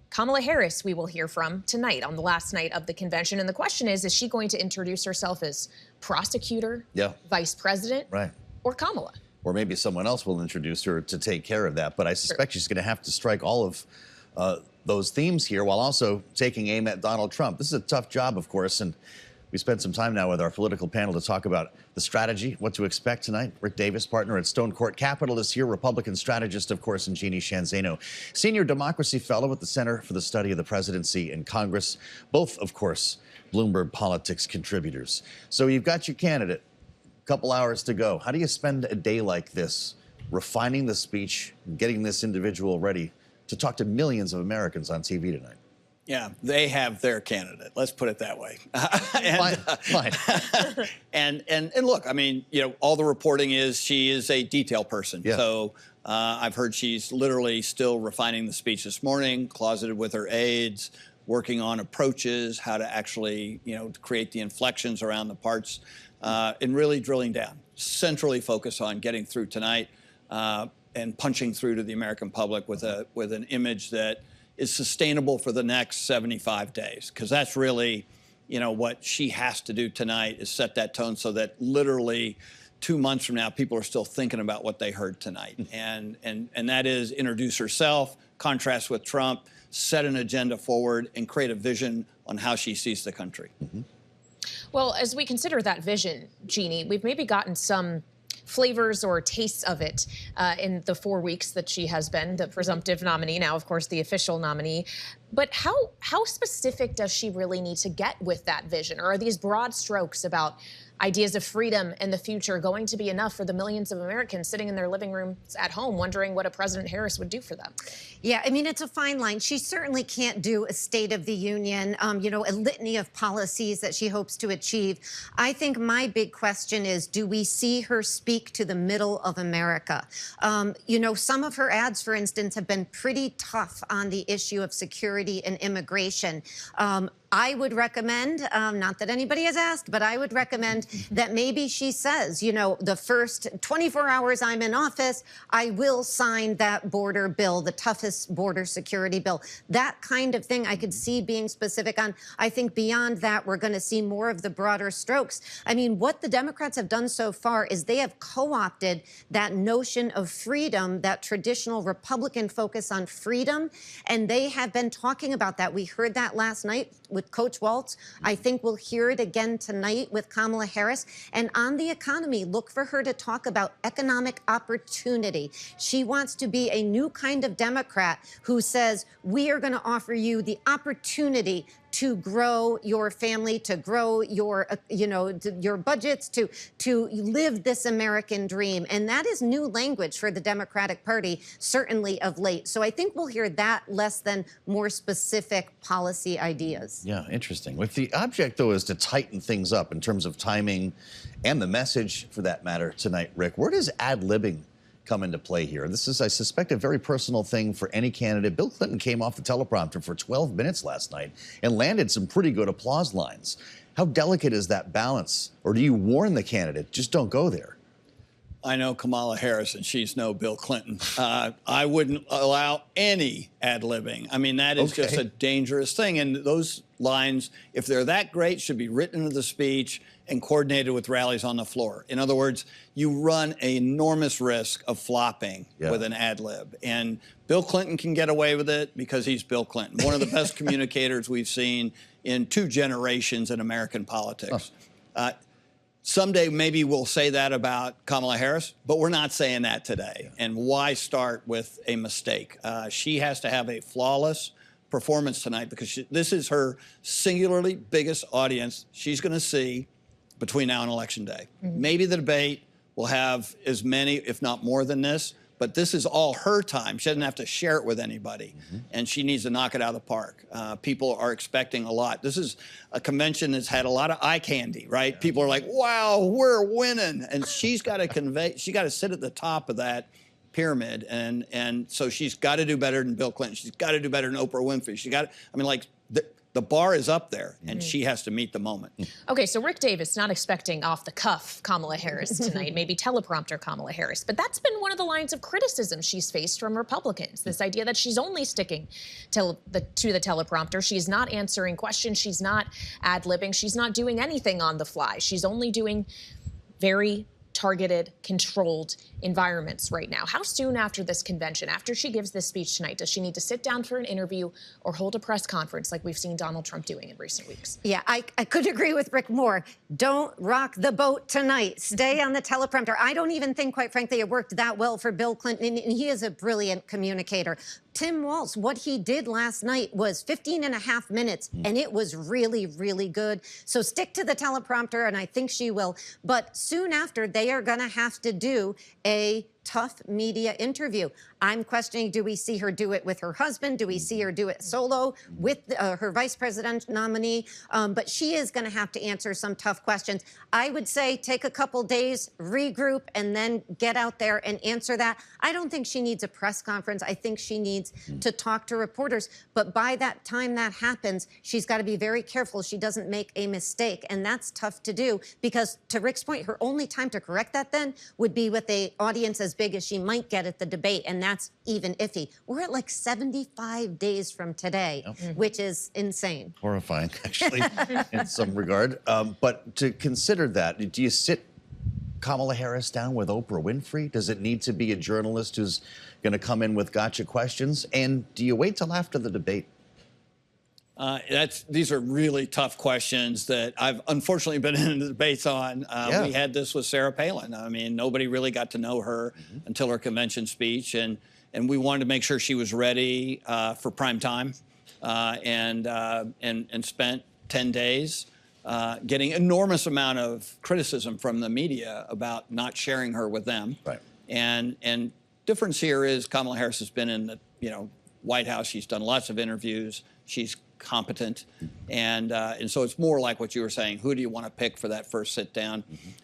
Kamala Harris we will hear from tonight on the last night of the convention. And the question is she going to introduce herself as prosecutor, vice president, or Kamala? Or maybe someone else will introduce her to take care of that. But I suspect she's going to have to strike all of those themes here while also taking aim at Donald Trump. This is a tough job, of course, and we spent some time now with our political panel to talk about the strategy, what to expect tonight. Rick Davis, partner at Stonecourt Capital, is here, Republican strategist, of course, and Jeanne, Zaino, senior democracy fellow at the Center for the Study of the Presidency and Congress, both, of course, Bloomberg Politics contributors. So you've got your candidate, a couple hours to go. How do you spend a day like this, refining the speech, getting this individual ready to talk to millions of Americans on TV tonight? Yeah, they have their candidate. Let's put it that way. Fine. And look, I mean, you know, all the reporting is she is a detail person. Yeah. So I've heard she's literally still refining the speech this morning, closeted with her aides, working on approaches, how to actually, you know, create the inflections around the parts, and really drilling down, centrally focus on getting through tonight and punching through to the American public with an image that is sustainable for the next 75 days, because that's really, you know, what she has to do tonight is set that tone so that literally 2 months from now, people are still thinking about what they heard tonight. And that is introduce herself, contrast with Trump, set an agenda forward, and create a vision on how she sees the country. Well, as we consider that vision, Jeanne, we've maybe gotten some flavors or tastes of it in the 4 weeks that she has been the presumptive nominee, now, of course, the official nominee. But how specific does she really need to get with that vision? Or are these broad strokes about ideas of freedom and the future going to be enough for the millions of Americans sitting in their living rooms at home wondering what a President Harris would do for them? Yeah, I mean, it's a fine line. She certainly can't do a State of the Union, you know, a litany of policies that she hopes to achieve. I think my big question is, do we see her speak to the middle of America? You know, some of her ads, for instance, have been pretty tough on the issue of security and immigration. I would recommend, not that anybody has asked, but I would recommend that maybe she says, you know, the first 24 hours I'm in office, I will sign that border bill, the toughest border security bill. That kind of thing I could see being specific on. I think beyond that, we're going to see more of the broader strokes. I mean, what the Democrats have done so far is they have co-opted that notion of freedom, that traditional Republican focus on freedom, and they have been talking about that. We heard that last night with Coach Walz. I think we'll hear it again tonight with Kamala Harris. And on the economy, look for her to talk about economic opportunity. She wants to be a new kind of Democrat who says, we are going to offer you the opportunity to grow your family, to grow your, you know, your budgets, to live this American dream. And that is new language for the Democratic Party, certainly of late. So I think we'll hear that less than more specific policy ideas. Yeah, interesting. If the object, though, is to tighten things up in terms of timing and the message, for that matter, tonight, Rick, where does ad-libbing come into play here? This is, I suspect, a very personal thing for any candidate. Bill Clinton came off the teleprompter for 12 minutes last night and landed some pretty good applause lines. How delicate is that balance? Or do you warn the candidate, just don't go there? I know Kamala Harris, and she's no Bill Clinton. I wouldn't allow any ad-libbing. I mean, that is just a dangerous thing. And those lines, if they're that great, should be written into the speech and coordinated with rallies on the floor. In other words, you run an enormous risk of flopping with an ad-lib. And Bill Clinton can get away with it because he's Bill Clinton, one of the best communicators we've seen in 2 generations in American politics. Someday maybe we'll say that about Kamala Harris, but we're not saying that today. And why start with a mistake? She has to have a flawless performance tonight because this is her singularly biggest audience she's going to see between now and Election Day. Maybe the debate will have as many, if not more than this, but this is all her time. She doesn't have to share it with anybody, and she needs to knock it out of the park. People are expecting a lot. This is a convention that's had a lot of eye candy, right? People are like, wow, we're winning. And she's got to convey, she got to sit at the top of that pyramid, and so she's got to do better than Bill Clinton. She's got to do better than Oprah Winfrey. She got, I mean, like, the bar is up there, and she has to meet the moment. Okay, so Rick Davis not expecting off-the-cuff Kamala Harris tonight, maybe teleprompter Kamala Harris, but that's been one of the lines of criticism she's faced from Republicans, this idea that she's only sticking to the teleprompter. She's not answering questions. She's not ad-libbing. She's not doing anything on the fly. She's only doing very targeted, controlled environments right now. How soon after this convention, after she gives this speech tonight, does she need to sit down for an interview or hold a press conference like we've seen Donald Trump doing in recent weeks? Yeah, I could agree with Rick more. Don't rock the boat tonight. Stay on the teleprompter. I don't even think, quite frankly, it worked that well for Bill Clinton, and he is a brilliant communicator. Tim Walz, what he did last night was 15 and a half minutes, and it was really, really good. So stick to the teleprompter, and I think she will. But soon after, they are going to have to do a tough media interview. I'm questioning, do we see her do it with her husband? Do we see her do it solo with her vice president nominee? But she is going to have to answer some tough questions. I would say take a couple days, regroup, and then get out there and answer that. I don't think she needs a press conference. I think she needs to talk to reporters. But by that time that happens, she's got to be very careful she doesn't make a mistake. And that's tough to do because, to Rick's point, her only time to correct that then would be with an audience as big as she might get at the debate, and that's even iffy. We're at like 75 days from today, which is insane. Horrifying, actually, in some regard. But to consider that, do you sit Kamala Harris down with Oprah Winfrey? Does it need to be a journalist who's going to come in with gotcha questions? And do you wait till after the debate? These are really tough questions that I've unfortunately been in the debates on. We had this with Sarah Palin. I mean, nobody really got to know her until her convention speech, and we wanted to make sure she was ready for prime time, and spent 10 days getting enormous amount of criticism from the media about not sharing her with them. Right. And difference here is Kamala Harris has been in the White House. She's done lots of interviews. She's competent, and so it's more like what you were saying. Who do you want to pick for that first sit down?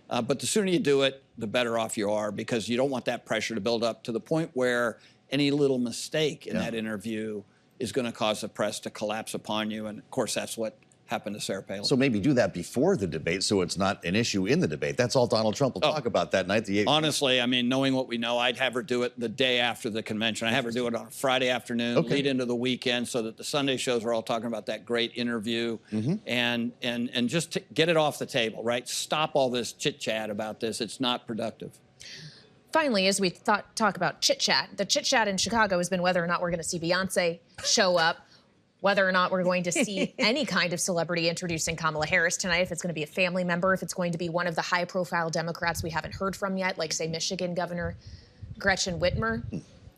But the sooner you do it, the better off you are, because you don't want that pressure to build up to the point where any little mistake in that interview is going to cause the press to collapse upon you. And of course, that's what happened to Sarah Palin. So maybe do that before the debate so it's not an issue in the debate. That's all Donald Trump will talk about that night. Honestly, I mean, knowing what we know, I'd have her do it the day after the convention. I'd have her do it on a Friday afternoon, lead into the weekend, so that the Sunday shows are all talking about that great interview, and just to get it off the table, right? Stop all this chit-chat about this. It's not productive. Finally, as we talk about chit-chat, the chit-chat in Chicago has been whether or not we're going to see Beyonce show up, whether or not we're going to see any kind of celebrity introducing Kamala Harris tonight, if it's going to be a family member, if it's going to be one of the high-profile Democrats we haven't heard from yet, like, say, Michigan Governor Gretchen Whitmer.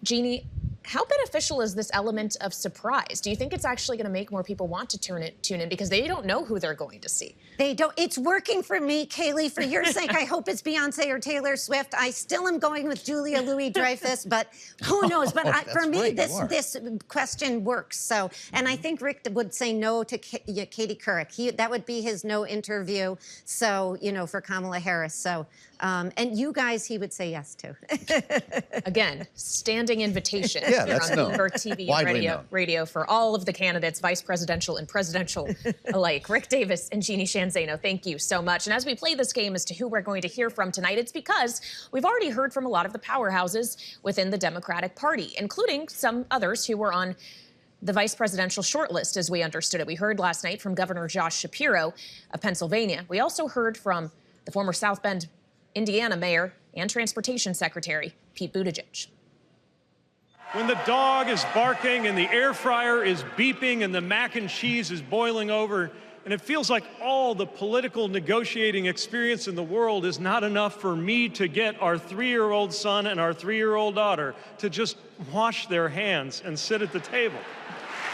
Jeanne, how beneficial is this element of surprise? Do you think it's actually going to make more people want to tune in because they don't know who they're going to see? They don't. It's working for me, Kaylee. For your sake, I hope it's Beyonce or Taylor Swift. I still am going with Julia Louis-Dreyfus, but who knows? But for me, this question works. So, and I think Rick would say no to Katie Couric. That would be his no interview. So, for Kamala Harris. So, and you guys, he would say yes to. Again, standing invitation. Yeah, that's on known. Bloomberg TV and radio for all of the candidates, vice presidential and presidential alike. Rick Davis and Jeanne Zaino, thank you so much. And as we play this game as to who we're going to hear from tonight, it's because we've already heard from a lot of the powerhouses within the Democratic Party, including some others who were on the vice presidential shortlist, as we understood it. We heard last night from Governor Josh Shapiro of Pennsylvania. We also heard from the former South Bend, Indiana mayor and transportation secretary, Pete Buttigieg. When the dog is barking and the air fryer is beeping and the mac and cheese is boiling over, and it feels like all the political negotiating experience in the world is not enough for me to get our 3-year-old son and our 3-year-old daughter to just wash their hands and sit at the table.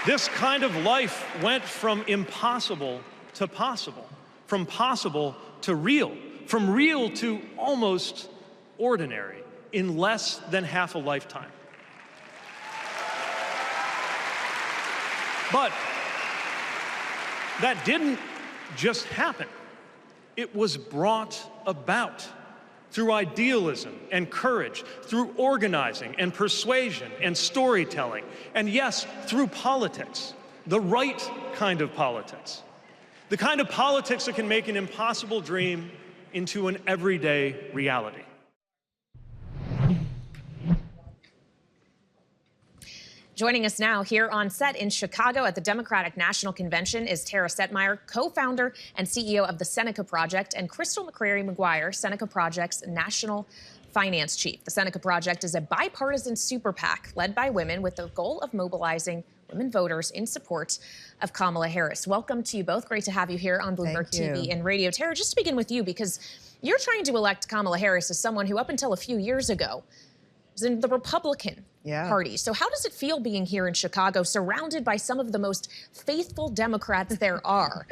This kind of life went from impossible to possible, from possible to real, from real to almost ordinary in less than half a lifetime. But that didn't just happen. It was brought about through idealism and courage, through organizing and persuasion and storytelling, and yes, through politics, the right kind of politics, the kind of politics that can make an impossible dream into an everyday reality. Joining us now here on set in Chicago at the Democratic National Convention is Tara Setmeyer, co-founder and CEO of the Seneca Project, and Crystal McGuire, Seneca Project's national finance chief. The Seneca Project is a bipartisan super PAC led by women with the goal of mobilizing women voters in support of Kamala Harris. Welcome to you both. Great to have you here on Bloomberg TV and radio. Tara, just to begin with you, because you're trying to elect Kamala Harris as someone who up until a few years ago was in the Republican Party. So how does it feel being here in Chicago, surrounded by some of the most faithful Democrats there are,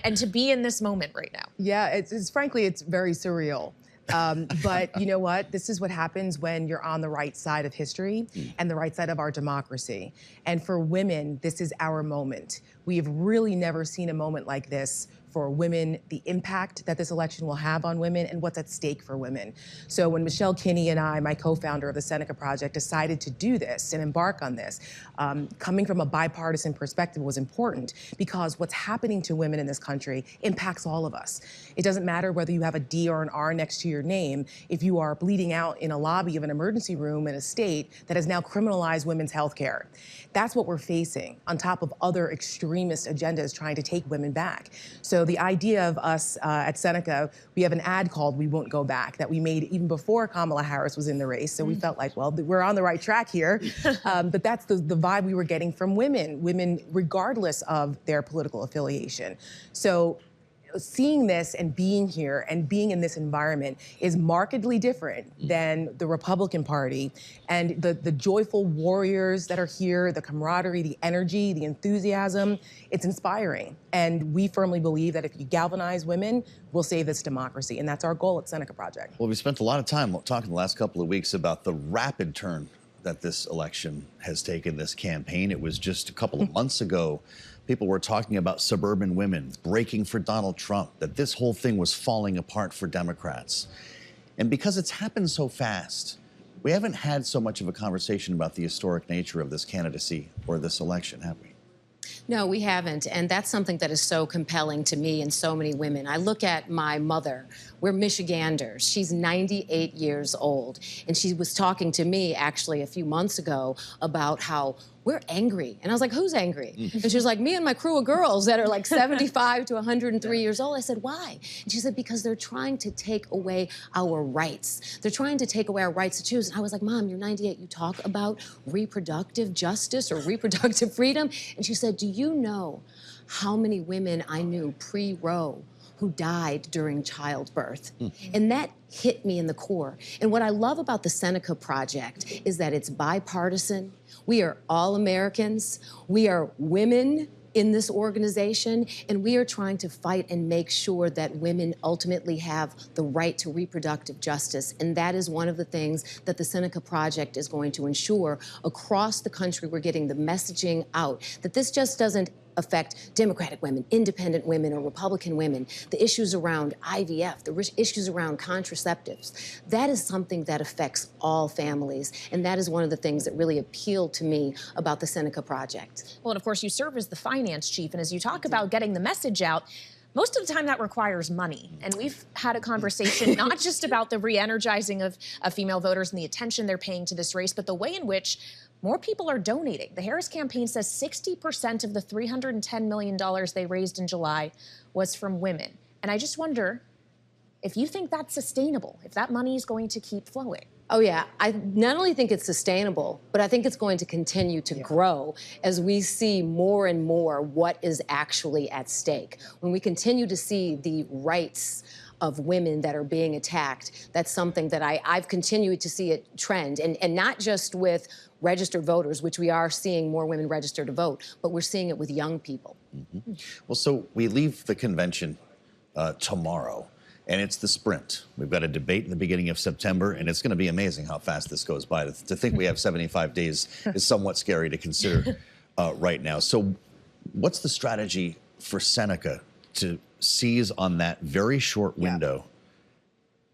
and to be in this moment right now? Yeah, it's frankly, it's very surreal. But you know what? This is what happens when you're on the right side of history and the right side of our democracy. And for women, this is our moment. We have really never seen a moment like this for women, the impact that this election will have on women and what's at stake for women. So when Michelle Kinney and I, my co-founder of the Seneca Project, decided to do this and embark on this, coming from a bipartisan perspective was important, because what's happening to women in this country impacts all of us. It doesn't matter whether you have a D or an R next to your name. If you are bleeding out in a lobby of an emergency room in a state that has now criminalized women's health care, that's what we're facing, on top of other extremist agendas trying to take women back. So the idea of us at Seneca, we have an ad called "We Won't Go Back" that we made even before Kamala Harris was in the race. So we felt like, well, we're on the right track here. But that's the vibe we were getting from women regardless of their political affiliation. So seeing this and being here and being in this environment is markedly different than the Republican Party. And the joyful warriors that are here, the camaraderie, the energy, the enthusiasm, it's inspiring. And we firmly believe that if you galvanize women, we'll save this democracy. And that's our goal at Seneca Project. Well, we spent a lot of time talking the last couple of weeks about the rapid turn that this election has taken, this campaign. It was just a couple of months ago, people were talking about suburban women breaking for Donald Trump, that this whole thing was falling apart for Democrats. And because it's happened so fast, we haven't had so much of a conversation about the historic nature of this candidacy or this election, have we? No, we haven't. And that's something that is so compelling to me and so many women. I look at my mother. We're Michiganders. She's 98 years old. And she was talking to me actually a few months ago about how we're angry. And I was like, who's angry? And she was like, me and my crew of girls that are like 75 to 103 years old. I said, why? And she said, because they're trying to take away our rights. They're trying to take away our rights to choose. And I was like, Mom, you're 98. You talk about reproductive justice or reproductive freedom? And she said, do you know how many women I knew pre-Roe who died during childbirth? And that hit me in the core. And what I love about the Seneca Project is that it's bipartisan. We are all Americans. We are women in this organization, and we are trying to fight and make sure that women ultimately have the right to reproductive justice. And that is one of the things that the Seneca Project is going to ensure across the country. We're getting the messaging out that this just doesn't affect Democratic women, independent women, or Republican women. The issues around IVF, the issues around contraceptives, that is something that affects all families. And that is one of the things that really appealed to me about the Seneca Project. Well, and of course, you serve as the finance chief. And as you talk about getting the message out, most of the time that requires money. And we've had a conversation not just about the re-energizing of female voters and the attention they're paying to this race, but the way in which more people are donating. The Harris campaign says 60% of the $310 million they raised in July was from women. And I just wonder if you think that's sustainable, if that money is going to keep flowing. Oh, yeah. I not only think it's sustainable, but I think it's going to continue to grow as we see more and more what is actually at stake. When we continue to see the rights of women that are being attacked, that's something that I've continued to see a trend, and not just with registered voters, which we are seeing more women register to vote, but we're seeing it with young people. Well, so we leave the convention tomorrow, and it's the sprint. We've got a debate in the beginning of September, and it's going to be amazing how fast this goes by. To think we have 75 days is somewhat scary to consider right now. So what's the strategy for Seneca to seize on that very short window?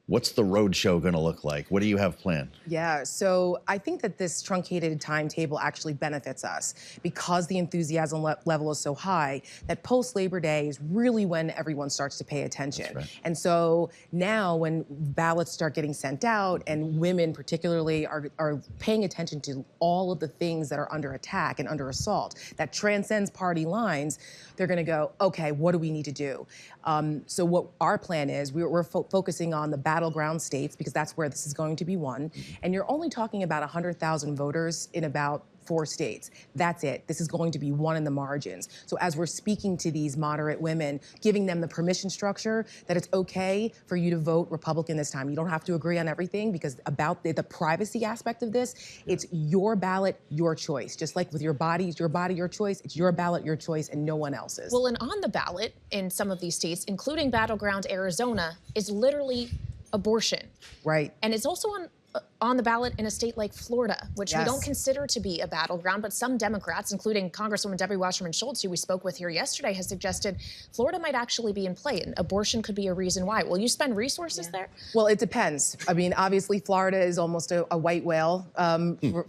What's the road show going to look like? What do you have planned? Yeah, so I think that this truncated timetable actually benefits us because the enthusiasm level is so high that post-Labor Day is really when everyone starts to pay attention. That's right. And so now when ballots start getting sent out and women particularly are paying attention to all of the things that are under attack and under assault, that transcends party lines, they're going to go, okay, what do we need to do? So what our plan is, we're focusing on the battleground states because that's where this is going to be won. And you're only talking about 100,000 voters in about 4 states. That's it. This is going to be won in the margins. So as we're speaking to these moderate women, giving them the permission structure that it's okay for you to vote Republican this time. You don't have to agree on everything because about the privacy aspect of this, it's your ballot, your choice. Just like with your body, your choice. It's your ballot, your choice, and no one else's. Well, and on the ballot in some of these states, including battleground Arizona, is literally abortion. Right. And it's also on the ballot in a state like Florida, which we don't consider to be a battleground, but some Democrats, including Congresswoman Debbie Wasserman Schultz, who we spoke with here yesterday, has suggested Florida might actually be in play, and abortion could be a reason why. Will you spend resources there? Well, it depends. I mean, obviously, Florida is almost a white whale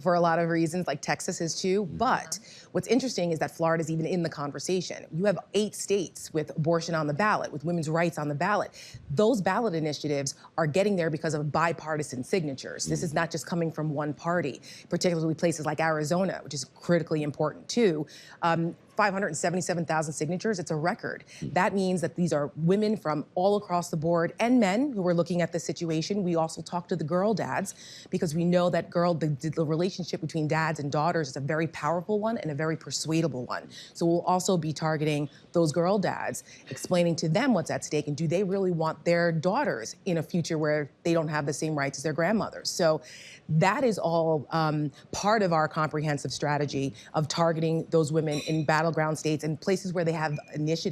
for a lot of reasons, like Texas is too. But what's interesting is that Florida is even in the conversation. You have 8 states with abortion on the ballot, with women's rights on the ballot. Those ballot initiatives are getting there because of bipartisan signatures. This is not just coming from one party, particularly places like Arizona, which is critically important too. 577,000 signatures. It's a record. That means that these are women from all across the board and men who are looking at the situation. We also talk to the girl dads because we know that the relationship between dads and daughters is a very powerful one and a very persuadable one. So we'll also be targeting those girl dads, explaining to them what's at stake and do they really want their daughters in a future where they don't have the same rights as their grandmothers. So that is all part of our comprehensive strategy of targeting those women in battleground states and places where they have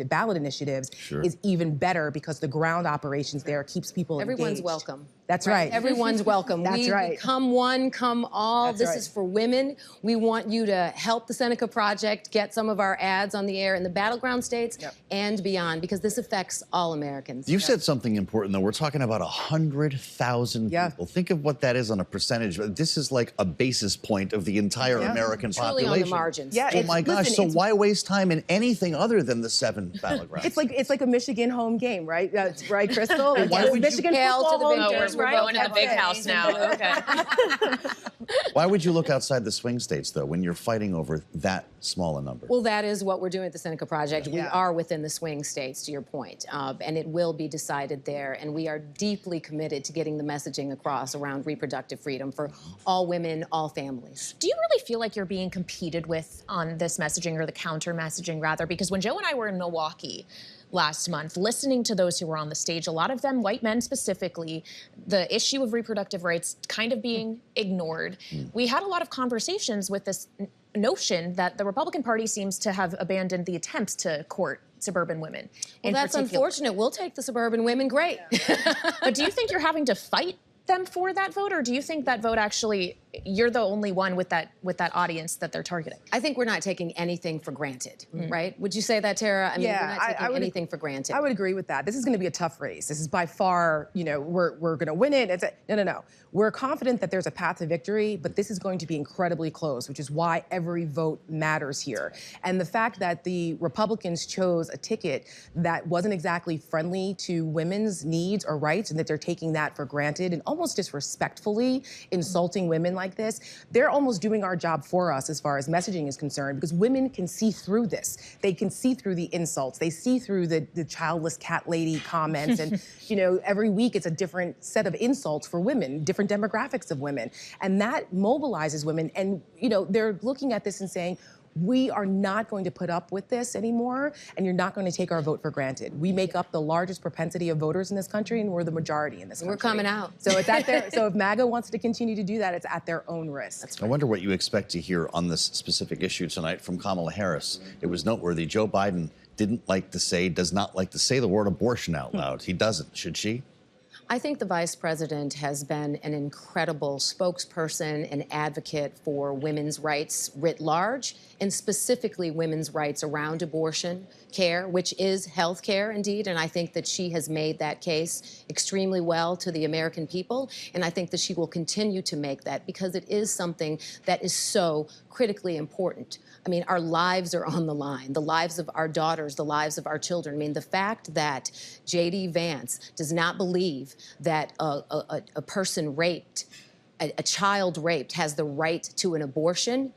ballot initiatives is even better because the ground operations there keeps people Everyone's engaged. welcome. That's right. Everyone's welcome. That's right. Come one, come all. That's this right. is for women. We want you to help the Seneca Project get some of our ads on the air in the battleground states and beyond, because this affects all Americans. You said something important, though. We're talking about 100,000 people. Think of what that is on a percentage. This is like a basis point of the entire American Truly population. on the margins. Oh my gosh! So why waste time in anything other than the 7 battlegrounds? It's like a Michigan home game, right? Right, Crystal? Why would you- Michigan Hail to football the home victors. game, We're right? going to the big house now. Okay. Why would you look outside the swing states, though, when you're fighting over that small a number? Well, that is what we're doing at the Seneca Project. We are within the swing states, to your point, and it will be decided there. And we are deeply committed to getting the messaging across around reproductive freedom for all women, all families. Do you really feel like you're being competed with on this messaging, or the counter messaging rather? Because when Joe and I were in Milwaukee last month, listening to those who were on the stage, a lot of them, white men specifically, the issue of reproductive rights kind of being ignored. We had a lot of conversations with this notion that the Republican Party seems to have abandoned the attempts to court suburban women. Well, that's unfortunate. We'll take the suburban women, great. But do you think you're having to fight them for that vote, or do you think that vote actually, you're the only one with that audience that they're targeting? I think we're not taking anything for granted, right? Would you say that, Tara? I mean, we're not taking anything for granted. I would agree with that. This is going to be a tough race. This is by far, we're going to win it. No. We're confident that there's a path to victory, but this is going to be incredibly close, which is why every vote matters here. And the fact that the Republicans chose a ticket that wasn't exactly friendly to women's needs or rights, and that they're taking that for granted and almost disrespectfully insulting women like this, they're almost doing our job for us as far as messaging is concerned, because women can see through this. They can see through the insults. They see through the childless cat lady comments. And, every week it's a different set of insults for women, different demographics of women. And that mobilizes women. And, they're looking at this and saying, we are not going to put up with this anymore, and you're not going to take our vote for granted. We make up the largest propensity of voters in this country, and we're the majority in this country. We're coming out. So it's at their, so if MAGA wants to continue to do that, it's at their own risk. I wonder what you expect to hear on this specific issue tonight from Kamala Harris. It was noteworthy. Joe Biden does not like to say the word abortion out loud. He doesn't. Should she? I think the vice president has been an incredible spokesperson and advocate for women's rights writ large, and specifically women's rights around abortion care, which is health care indeed. And I think that she has made that case extremely well to the American people. And I think that she will continue to make that, because it is something that is so critically important. I mean, our lives are on the line, the lives of our daughters, the lives of our children. I mean, the fact that J.D. Vance does not believe that a person raped, a child raped, has the right to an abortion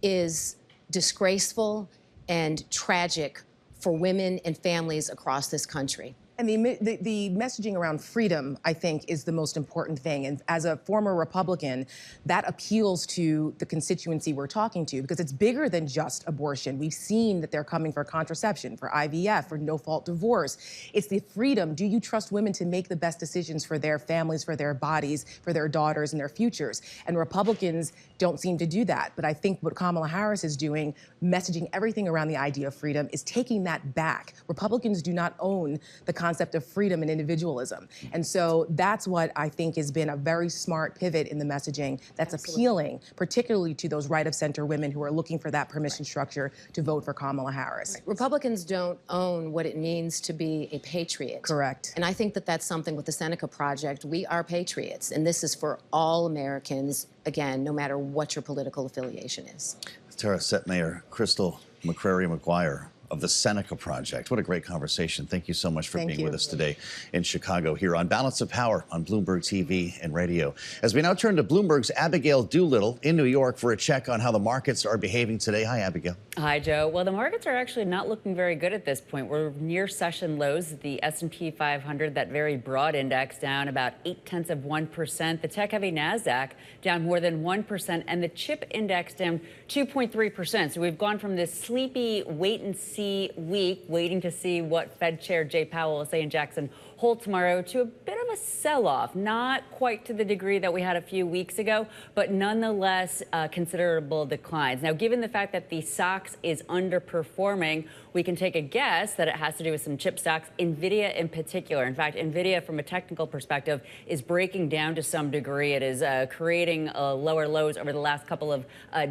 is disgraceful and tragic for women and families across this country. And the messaging around freedom, I think, is the most important thing. And as a former Republican, that appeals to the constituency we're talking to, because it's bigger than just abortion. We've seen that they're coming for contraception, for IVF, for no-fault divorce. It's the freedom. Do you trust women to make the best decisions for their families, for their bodies, for their daughters and their futures? And Republicans don't seem to do that. But I think what Kamala Harris is doing, messaging everything around the idea of freedom, is taking that back. Republicans do not own the concept of freedom and individualism. And so that's what I think has been a very smart pivot in the messaging that's appealing, particularly to those right-of-center women who are looking for that permission structure to vote for Kamala Harris. Republicans don't own what it means to be a patriot. Correct. And I think that that's something with the Seneca Project. We are patriots, and this is for all Americans, again, no matter what your political affiliation is. Tara, Setmeyer, Crystal, McCrary, McGuire, of the Seneca project. What a great conversation. Thank you so much for being with us today in Chicago here on Balance of Power on Bloomberg TV and radio. As we now turn to Bloomberg's Abigail Doolittle in New York for a check on how the markets are behaving today. Hi, Abigail. Hi, Joe. Well, the markets are actually not looking very good at this point. We're near session lows. The S&P 500, that very broad index, down about 0.8%. The tech-heavy NASDAQ down more than 1%, and the chip index down 2.3%. So we've gone from this sleepy wait-and-see week, waiting to see what Fed Chair Jay Powell will say in Jackson Hole tomorrow, to a bit of a sell-off, not quite to the degree that we had a few weeks ago, but nonetheless considerable declines. Now, given the fact that the SOX is underperforming, we can take a guess that it has to do with some chip stocks, NVIDIA in particular. In fact, NVIDIA, from a technical perspective, is breaking down to some degree. It is creating lower lows over the last couple of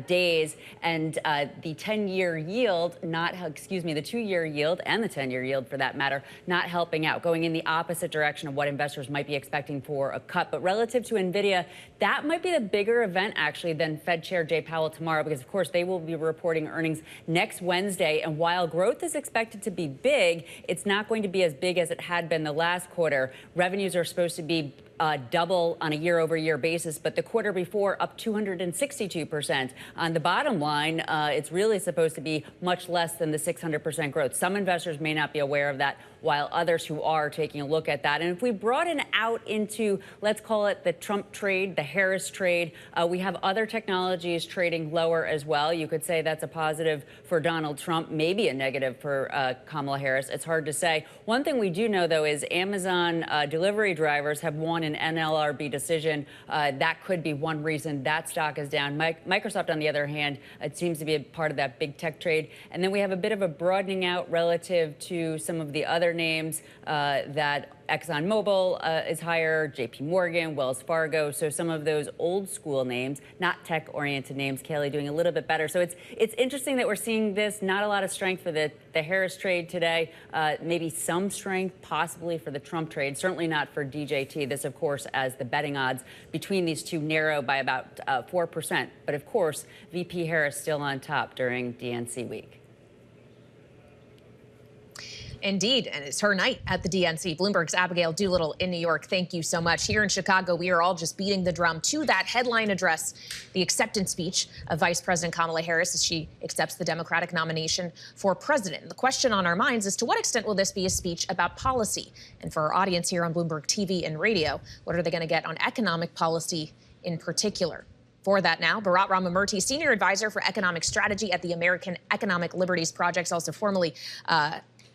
days, and the 10-year yield, the 2-year yield and the 10-year yield, for that matter, not helping out, going in the opposite direction of what investors might be expecting for a cut. But relative to NVIDIA, that might be the bigger event, actually, than Fed Chair Jay Powell tomorrow, because, of course, they will be reporting earnings next Wednesday. And while growth is expected to be big, it's not going to be as big as it had been the last quarter. Revenues are supposed to be double on a year-over-year basis, but the quarter before up 262%. On the bottom line, it's really supposed to be much less than the 600% growth. Some investors may not be aware of that, while others who are taking a look at that. And if we broaden out into, let's call it the Trump trade, the Harris trade, we have other technologies trading lower as well. You could say that's a positive for Donald Trump, maybe a negative for Kamala Harris. It's hard to say. One thing we do know, though, is Amazon delivery drivers have won an NLRB decision. That could be one reason that stock is down. Microsoft, on the other hand, it seems to be a part of that big tech trade. And then we have a bit of a broadening out relative to some of the other names that ExxonMobil is higher, JP Morgan, Wells Fargo. So some of those old school names, not tech-oriented names, Kelly, doing a little bit better. So it's interesting that we're seeing this. Not a lot of strength for the Harris trade today. Maybe some strength possibly for the Trump trade. Certainly not for DJT. This, of course, as the betting odds between these two narrow by about 4%. But of course, VP Harris still on top during DNC week. Indeed, and it's her night at the DNC. Bloomberg's Abigail Doolittle in New York. Thank you so much. Here in Chicago, we are all just beating the drum to that headline address, the acceptance speech of Vice President Kamala Harris as she accepts the Democratic nomination for president. And the question on our minds is, to what extent will this be a speech about policy? And for our audience here on Bloomberg TV and radio, what are they going to get on economic policy in particular? For that now, Bharat Ramamurti, Senior Advisor for Economic Strategy at the American Economic Liberties Project, also formerly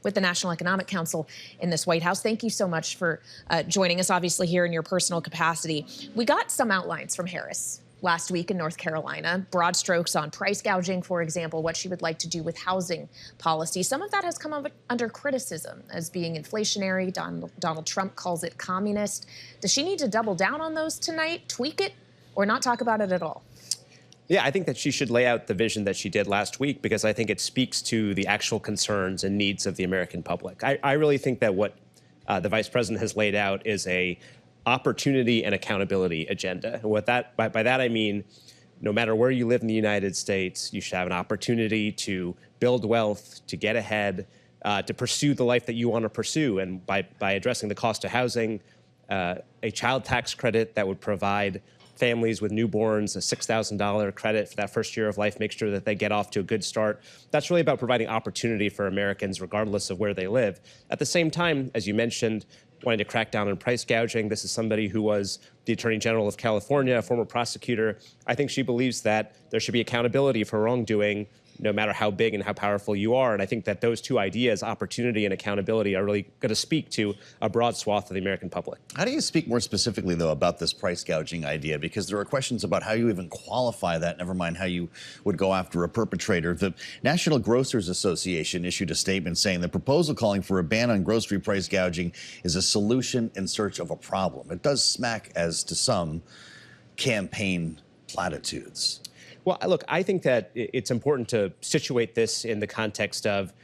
with the National Economic Council in this White House. Thank you so much for joining us, obviously, here in your personal capacity. We got some outlines from Harris last week in North Carolina, broad strokes on price gouging, for example, what she would like to do with housing policy. Some of that has come under criticism as being inflationary. Donald Trump calls it communist. Does she need to double down on those tonight, tweak it, or not talk about it at all? Yeah, I think that she should lay out the vision that she did last week, because I think it speaks to the actual concerns and needs of the American public. I really think that what the vice president has laid out is a opportunity and accountability agenda. And by that I mean, no matter where you live in the United States, you should have an opportunity to build wealth, to get ahead, to pursue the life that you want to pursue. And by addressing the cost of housing, a child tax credit that would provide families with newborns a $6,000 credit for that first year of life, make sure that they get off to a good start. That's really about providing opportunity for Americans, regardless of where they live. At the same time, as you mentioned, wanting to crack down on price gouging. This is somebody who was the Attorney General of California, a former prosecutor. I think she believes that there should be accountability for wrongdoing, no matter how big and how powerful you are. And I think that those two ideas, opportunity and accountability, are really going to speak to a broad swath of the American public. How do you speak more specifically, though, about this price gouging idea? Because there are questions about how you even qualify that, never mind how you would go after a perpetrator. The National Grocers Association issued a statement saying the proposal calling for a ban on grocery price gouging is a solution in search of a problem. It does smack, as to some, campaign platitudes. Well, look, I think that it's important to situate this in the context of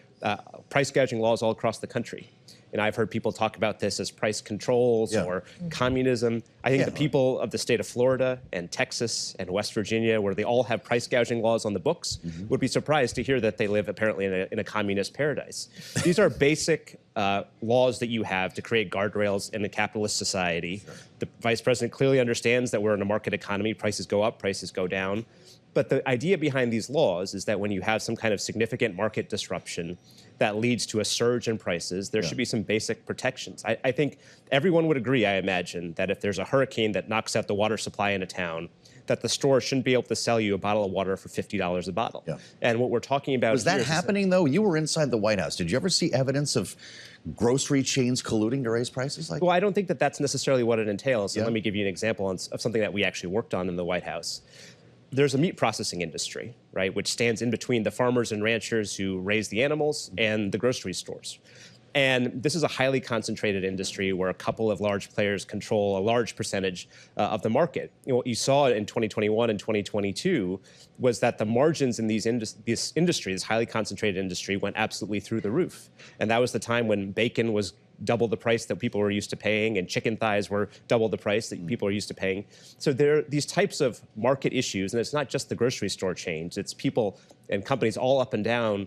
price gouging laws all across the country. And I've heard people talk about this as price controls or communism. I think the people of the state of Florida and Texas and West Virginia, where they all have price gouging laws on the books, would be surprised to hear that they live apparently in a communist paradise. These are basic laws that you have to create guardrails in a capitalist society. The vice president clearly understands that we're in a market economy. Prices go up, prices go down. But the idea behind these laws is that when you have some kind of significant market disruption that leads to a surge in prices, there should be some basic protections. I think everyone would agree, I imagine, that if there's a hurricane that knocks out the water supply in a town, that the store shouldn't be able to sell you a bottle of water for $50 a bottle. And what we're talking about Was that happening, though? You were inside the White House. Did you ever see evidence of grocery chains colluding to raise prices like that? Well, I don't think that that's necessarily what it entails. And let me give you an example of something that we actually worked on in the White House. There's a meat processing industry, right, which stands in between the farmers and ranchers who raise the animals and the grocery stores. And this is a highly concentrated industry where a couple of large players control a large percentage of the market. What you saw in 2021 and 2022 was that the margins in this industry, this highly concentrated industry, went absolutely through the roof. And that was the time when bacon was double the price that people were used to paying, and chicken thighs were double the price that people are used to paying. So there are these types of market issues, and it's not just the grocery store chains, it's people and companies all up and down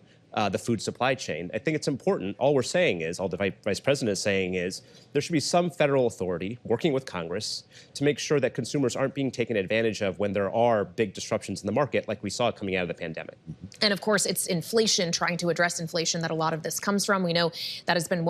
the food supply chain. I think it's important. All we're saying is, all the vice president is saying is, there should be some federal authority working with Congress to make sure that consumers aren't being taken advantage of when there are big disruptions in the market, like we saw coming out of the pandemic. And of course, it's inflation, trying to address inflation, that a lot of this comes from. We know that has been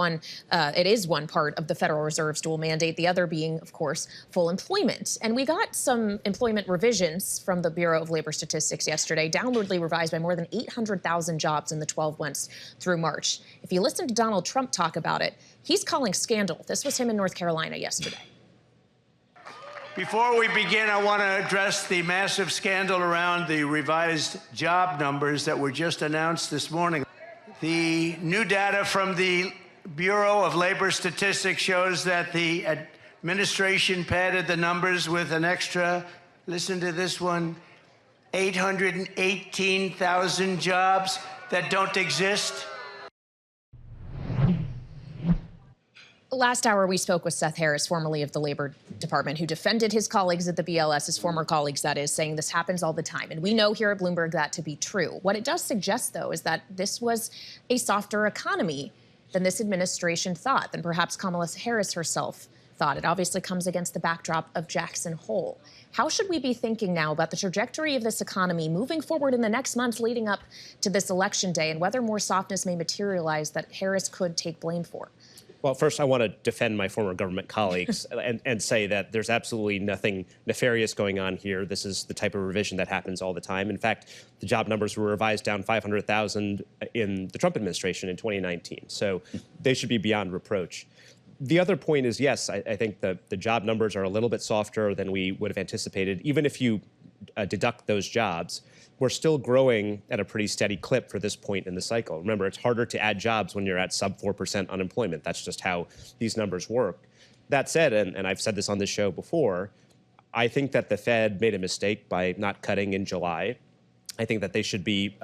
it is one part of the Federal Reserve's dual mandate, the other being, of course, full employment. And we got some employment revisions from the Bureau of Labor Statistics yesterday, downwardly revised by more than 800,000 jobs in the 12 months through March. If you listen to Donald Trump talk about it, he's calling scandal. This was him in North Carolina yesterday. Before we begin, I want to address the massive scandal around the revised job numbers that were just announced this morning. The new data from the Bureau of Labor Statistics shows that the administration padded the numbers with an extra, listen to this one, 818,000 jobs that don't exist. Last hour, we spoke with Seth Harris, formerly of the Labor Department, who defended his colleagues at the BLS, his former colleagues, that is, saying this happens all the time. And we know here at Bloomberg that to be true. What it does suggest, though, is that this was a softer economy than this administration thought, than perhaps Kamala Harris herself thought. It obviously comes against the backdrop of Jackson Hole. How should we be thinking now about the trajectory of this economy moving forward in the next months leading up to this election day, and whether more softness may materialize that Harris could take blame for? Well, first, I want to defend my former government colleagues and say that there's absolutely nothing nefarious going on here. This is the type of revision that happens all the time. In fact, the job numbers were revised down 500,000 in the Trump administration in 2019. So they should be beyond reproach. The other point is, yes, I think the job numbers are a little bit softer than we would have anticipated. Even if you deduct those jobs, we're still growing at a pretty steady clip for this point in the cycle. Remember, it's harder to add jobs when you're at sub 4% unemployment. That's just how these numbers work. That said, and I've said this on this show before, I think that the Fed made a mistake by not cutting in July. I think that they should be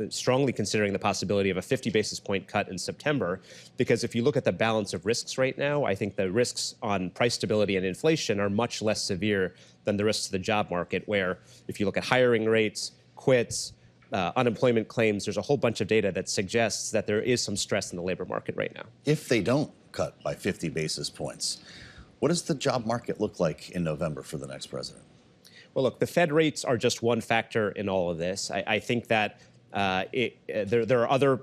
strongly considering the possibility of a 50 basis point cut in September, because if you look at the balance of risks right now, I think the risks on price stability and inflation are much less severe than the risks of the job market, where if you look at hiring rates, quits, unemployment claims, there's a whole bunch of data that suggests that there is some stress in the labor market right now. If they don't cut by 50 basis points, what does the job market look like in November for the next president? Well, look, the Fed rates are just one factor in all of this. I think that there are other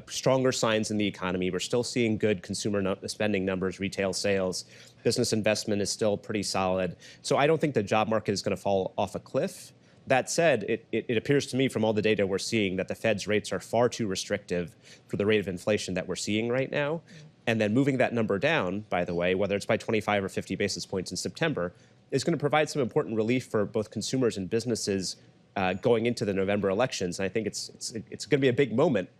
stronger signs in the economy. We're still seeing good consumer spending numbers, retail sales, business investment is still pretty solid. So I don't think the job market is going to fall off a cliff. That said, it appears to me from all the data we're seeing that the Fed's rates are far too restrictive for the rate of inflation that we're seeing right now. And then moving that number down, by the way, whether it's by 25 or 50 basis points in September, is going to provide some important relief for both consumers and businesses going into the November elections. And I think it's going to be a big moment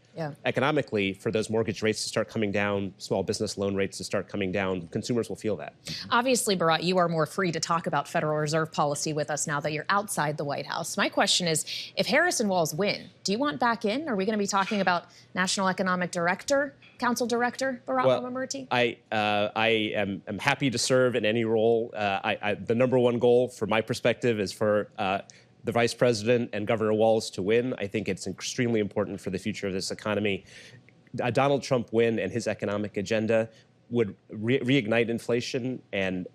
economically, for those mortgage rates to start coming down, small business loan rates to start coming down, consumers will feel that. Obviously, Bharat, you are more free to talk about Federal Reserve policy with us now that you're outside the White House. My question is, if Harris and Walz win, do you want back in? Are we going to be talking about National Economic Director, Council Director, Bharat Ramamurti? I am happy to serve in any role. The number one goal, from my perspective, is for the Vice President and Governor Walz to win. I think it's extremely important for the future of this economy. A Donald Trump win and his economic agenda would reignite inflation and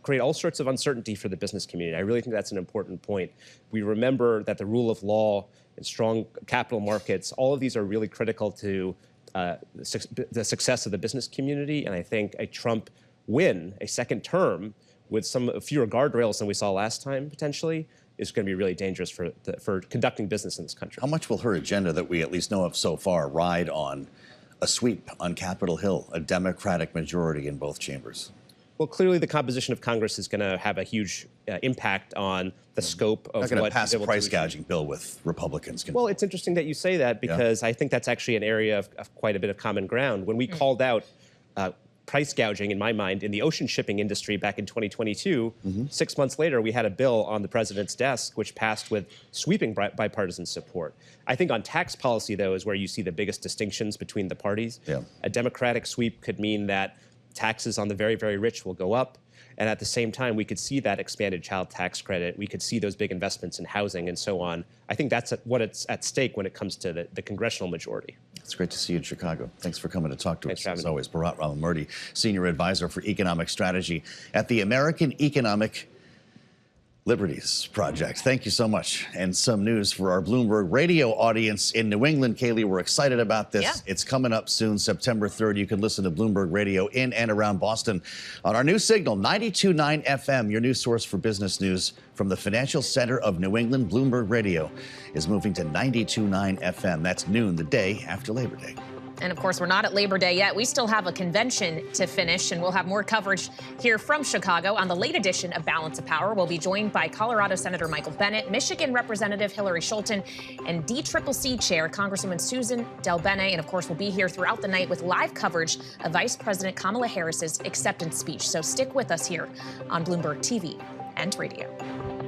create all sorts of uncertainty for the business community. I really think that's an important point. We remember that the rule of law and strong capital markets, all of these are really critical to the success of the business community. And I think a Trump win, a second term, with fewer guardrails than we saw last time, potentially, is going to be really dangerous for conducting business in this country. How much will her agenda that we at least know of so far ride on a sweep on Capitol Hill, a Democratic majority in both chambers? Well, clearly the composition of Congress is going to have a huge impact on the scope of what... They're going to pass a price gouging bill with Republicans. Well, it's interesting that you say that, because I think that's actually an area of quite a bit of common ground. When we called out price gouging, in my mind, in the ocean shipping industry back in 2022, 6 months later, we had a bill on the president's desk which passed with sweeping bipartisan support. I think on tax policy, though, is where you see the biggest distinctions between the parties. A Democratic sweep could mean that taxes on the very, very rich will go up. And at the same time, we could see that expanded child tax credit. We could see those big investments in housing and so on. I think that's what it's at stake when it comes to the congressional majority. It's great to see you in Chicago. Thanks for coming to talk to us. As always, Bharat Ramamurti, Senior Advisor for Economic Strategy at the American Economic Liberties Project. Thank you so much. And some news for our Bloomberg radio audience in New England. Kaylee, we're excited about this. Yeah. It's coming up soon, September 3rd. You can listen to Bloomberg Radio in and around Boston on our new signal, 92.9 FM, your new source for business news from the financial center of New England. Bloomberg Radio is moving to 92.9 FM. That's noon the day after Labor Day. And of course, we're not at Labor Day yet. We still have a convention to finish, and we'll have more coverage here from Chicago on the late edition of Balance of Power. We'll be joined by Colorado Senator Michael Bennet, Michigan Representative Hillary Scholten, and DCCC Chair Congresswoman Susan DelBene. And of course, we'll be here throughout the night with live coverage of Vice President Kamala Harris's acceptance speech. So stick with us here on Bloomberg TV and radio.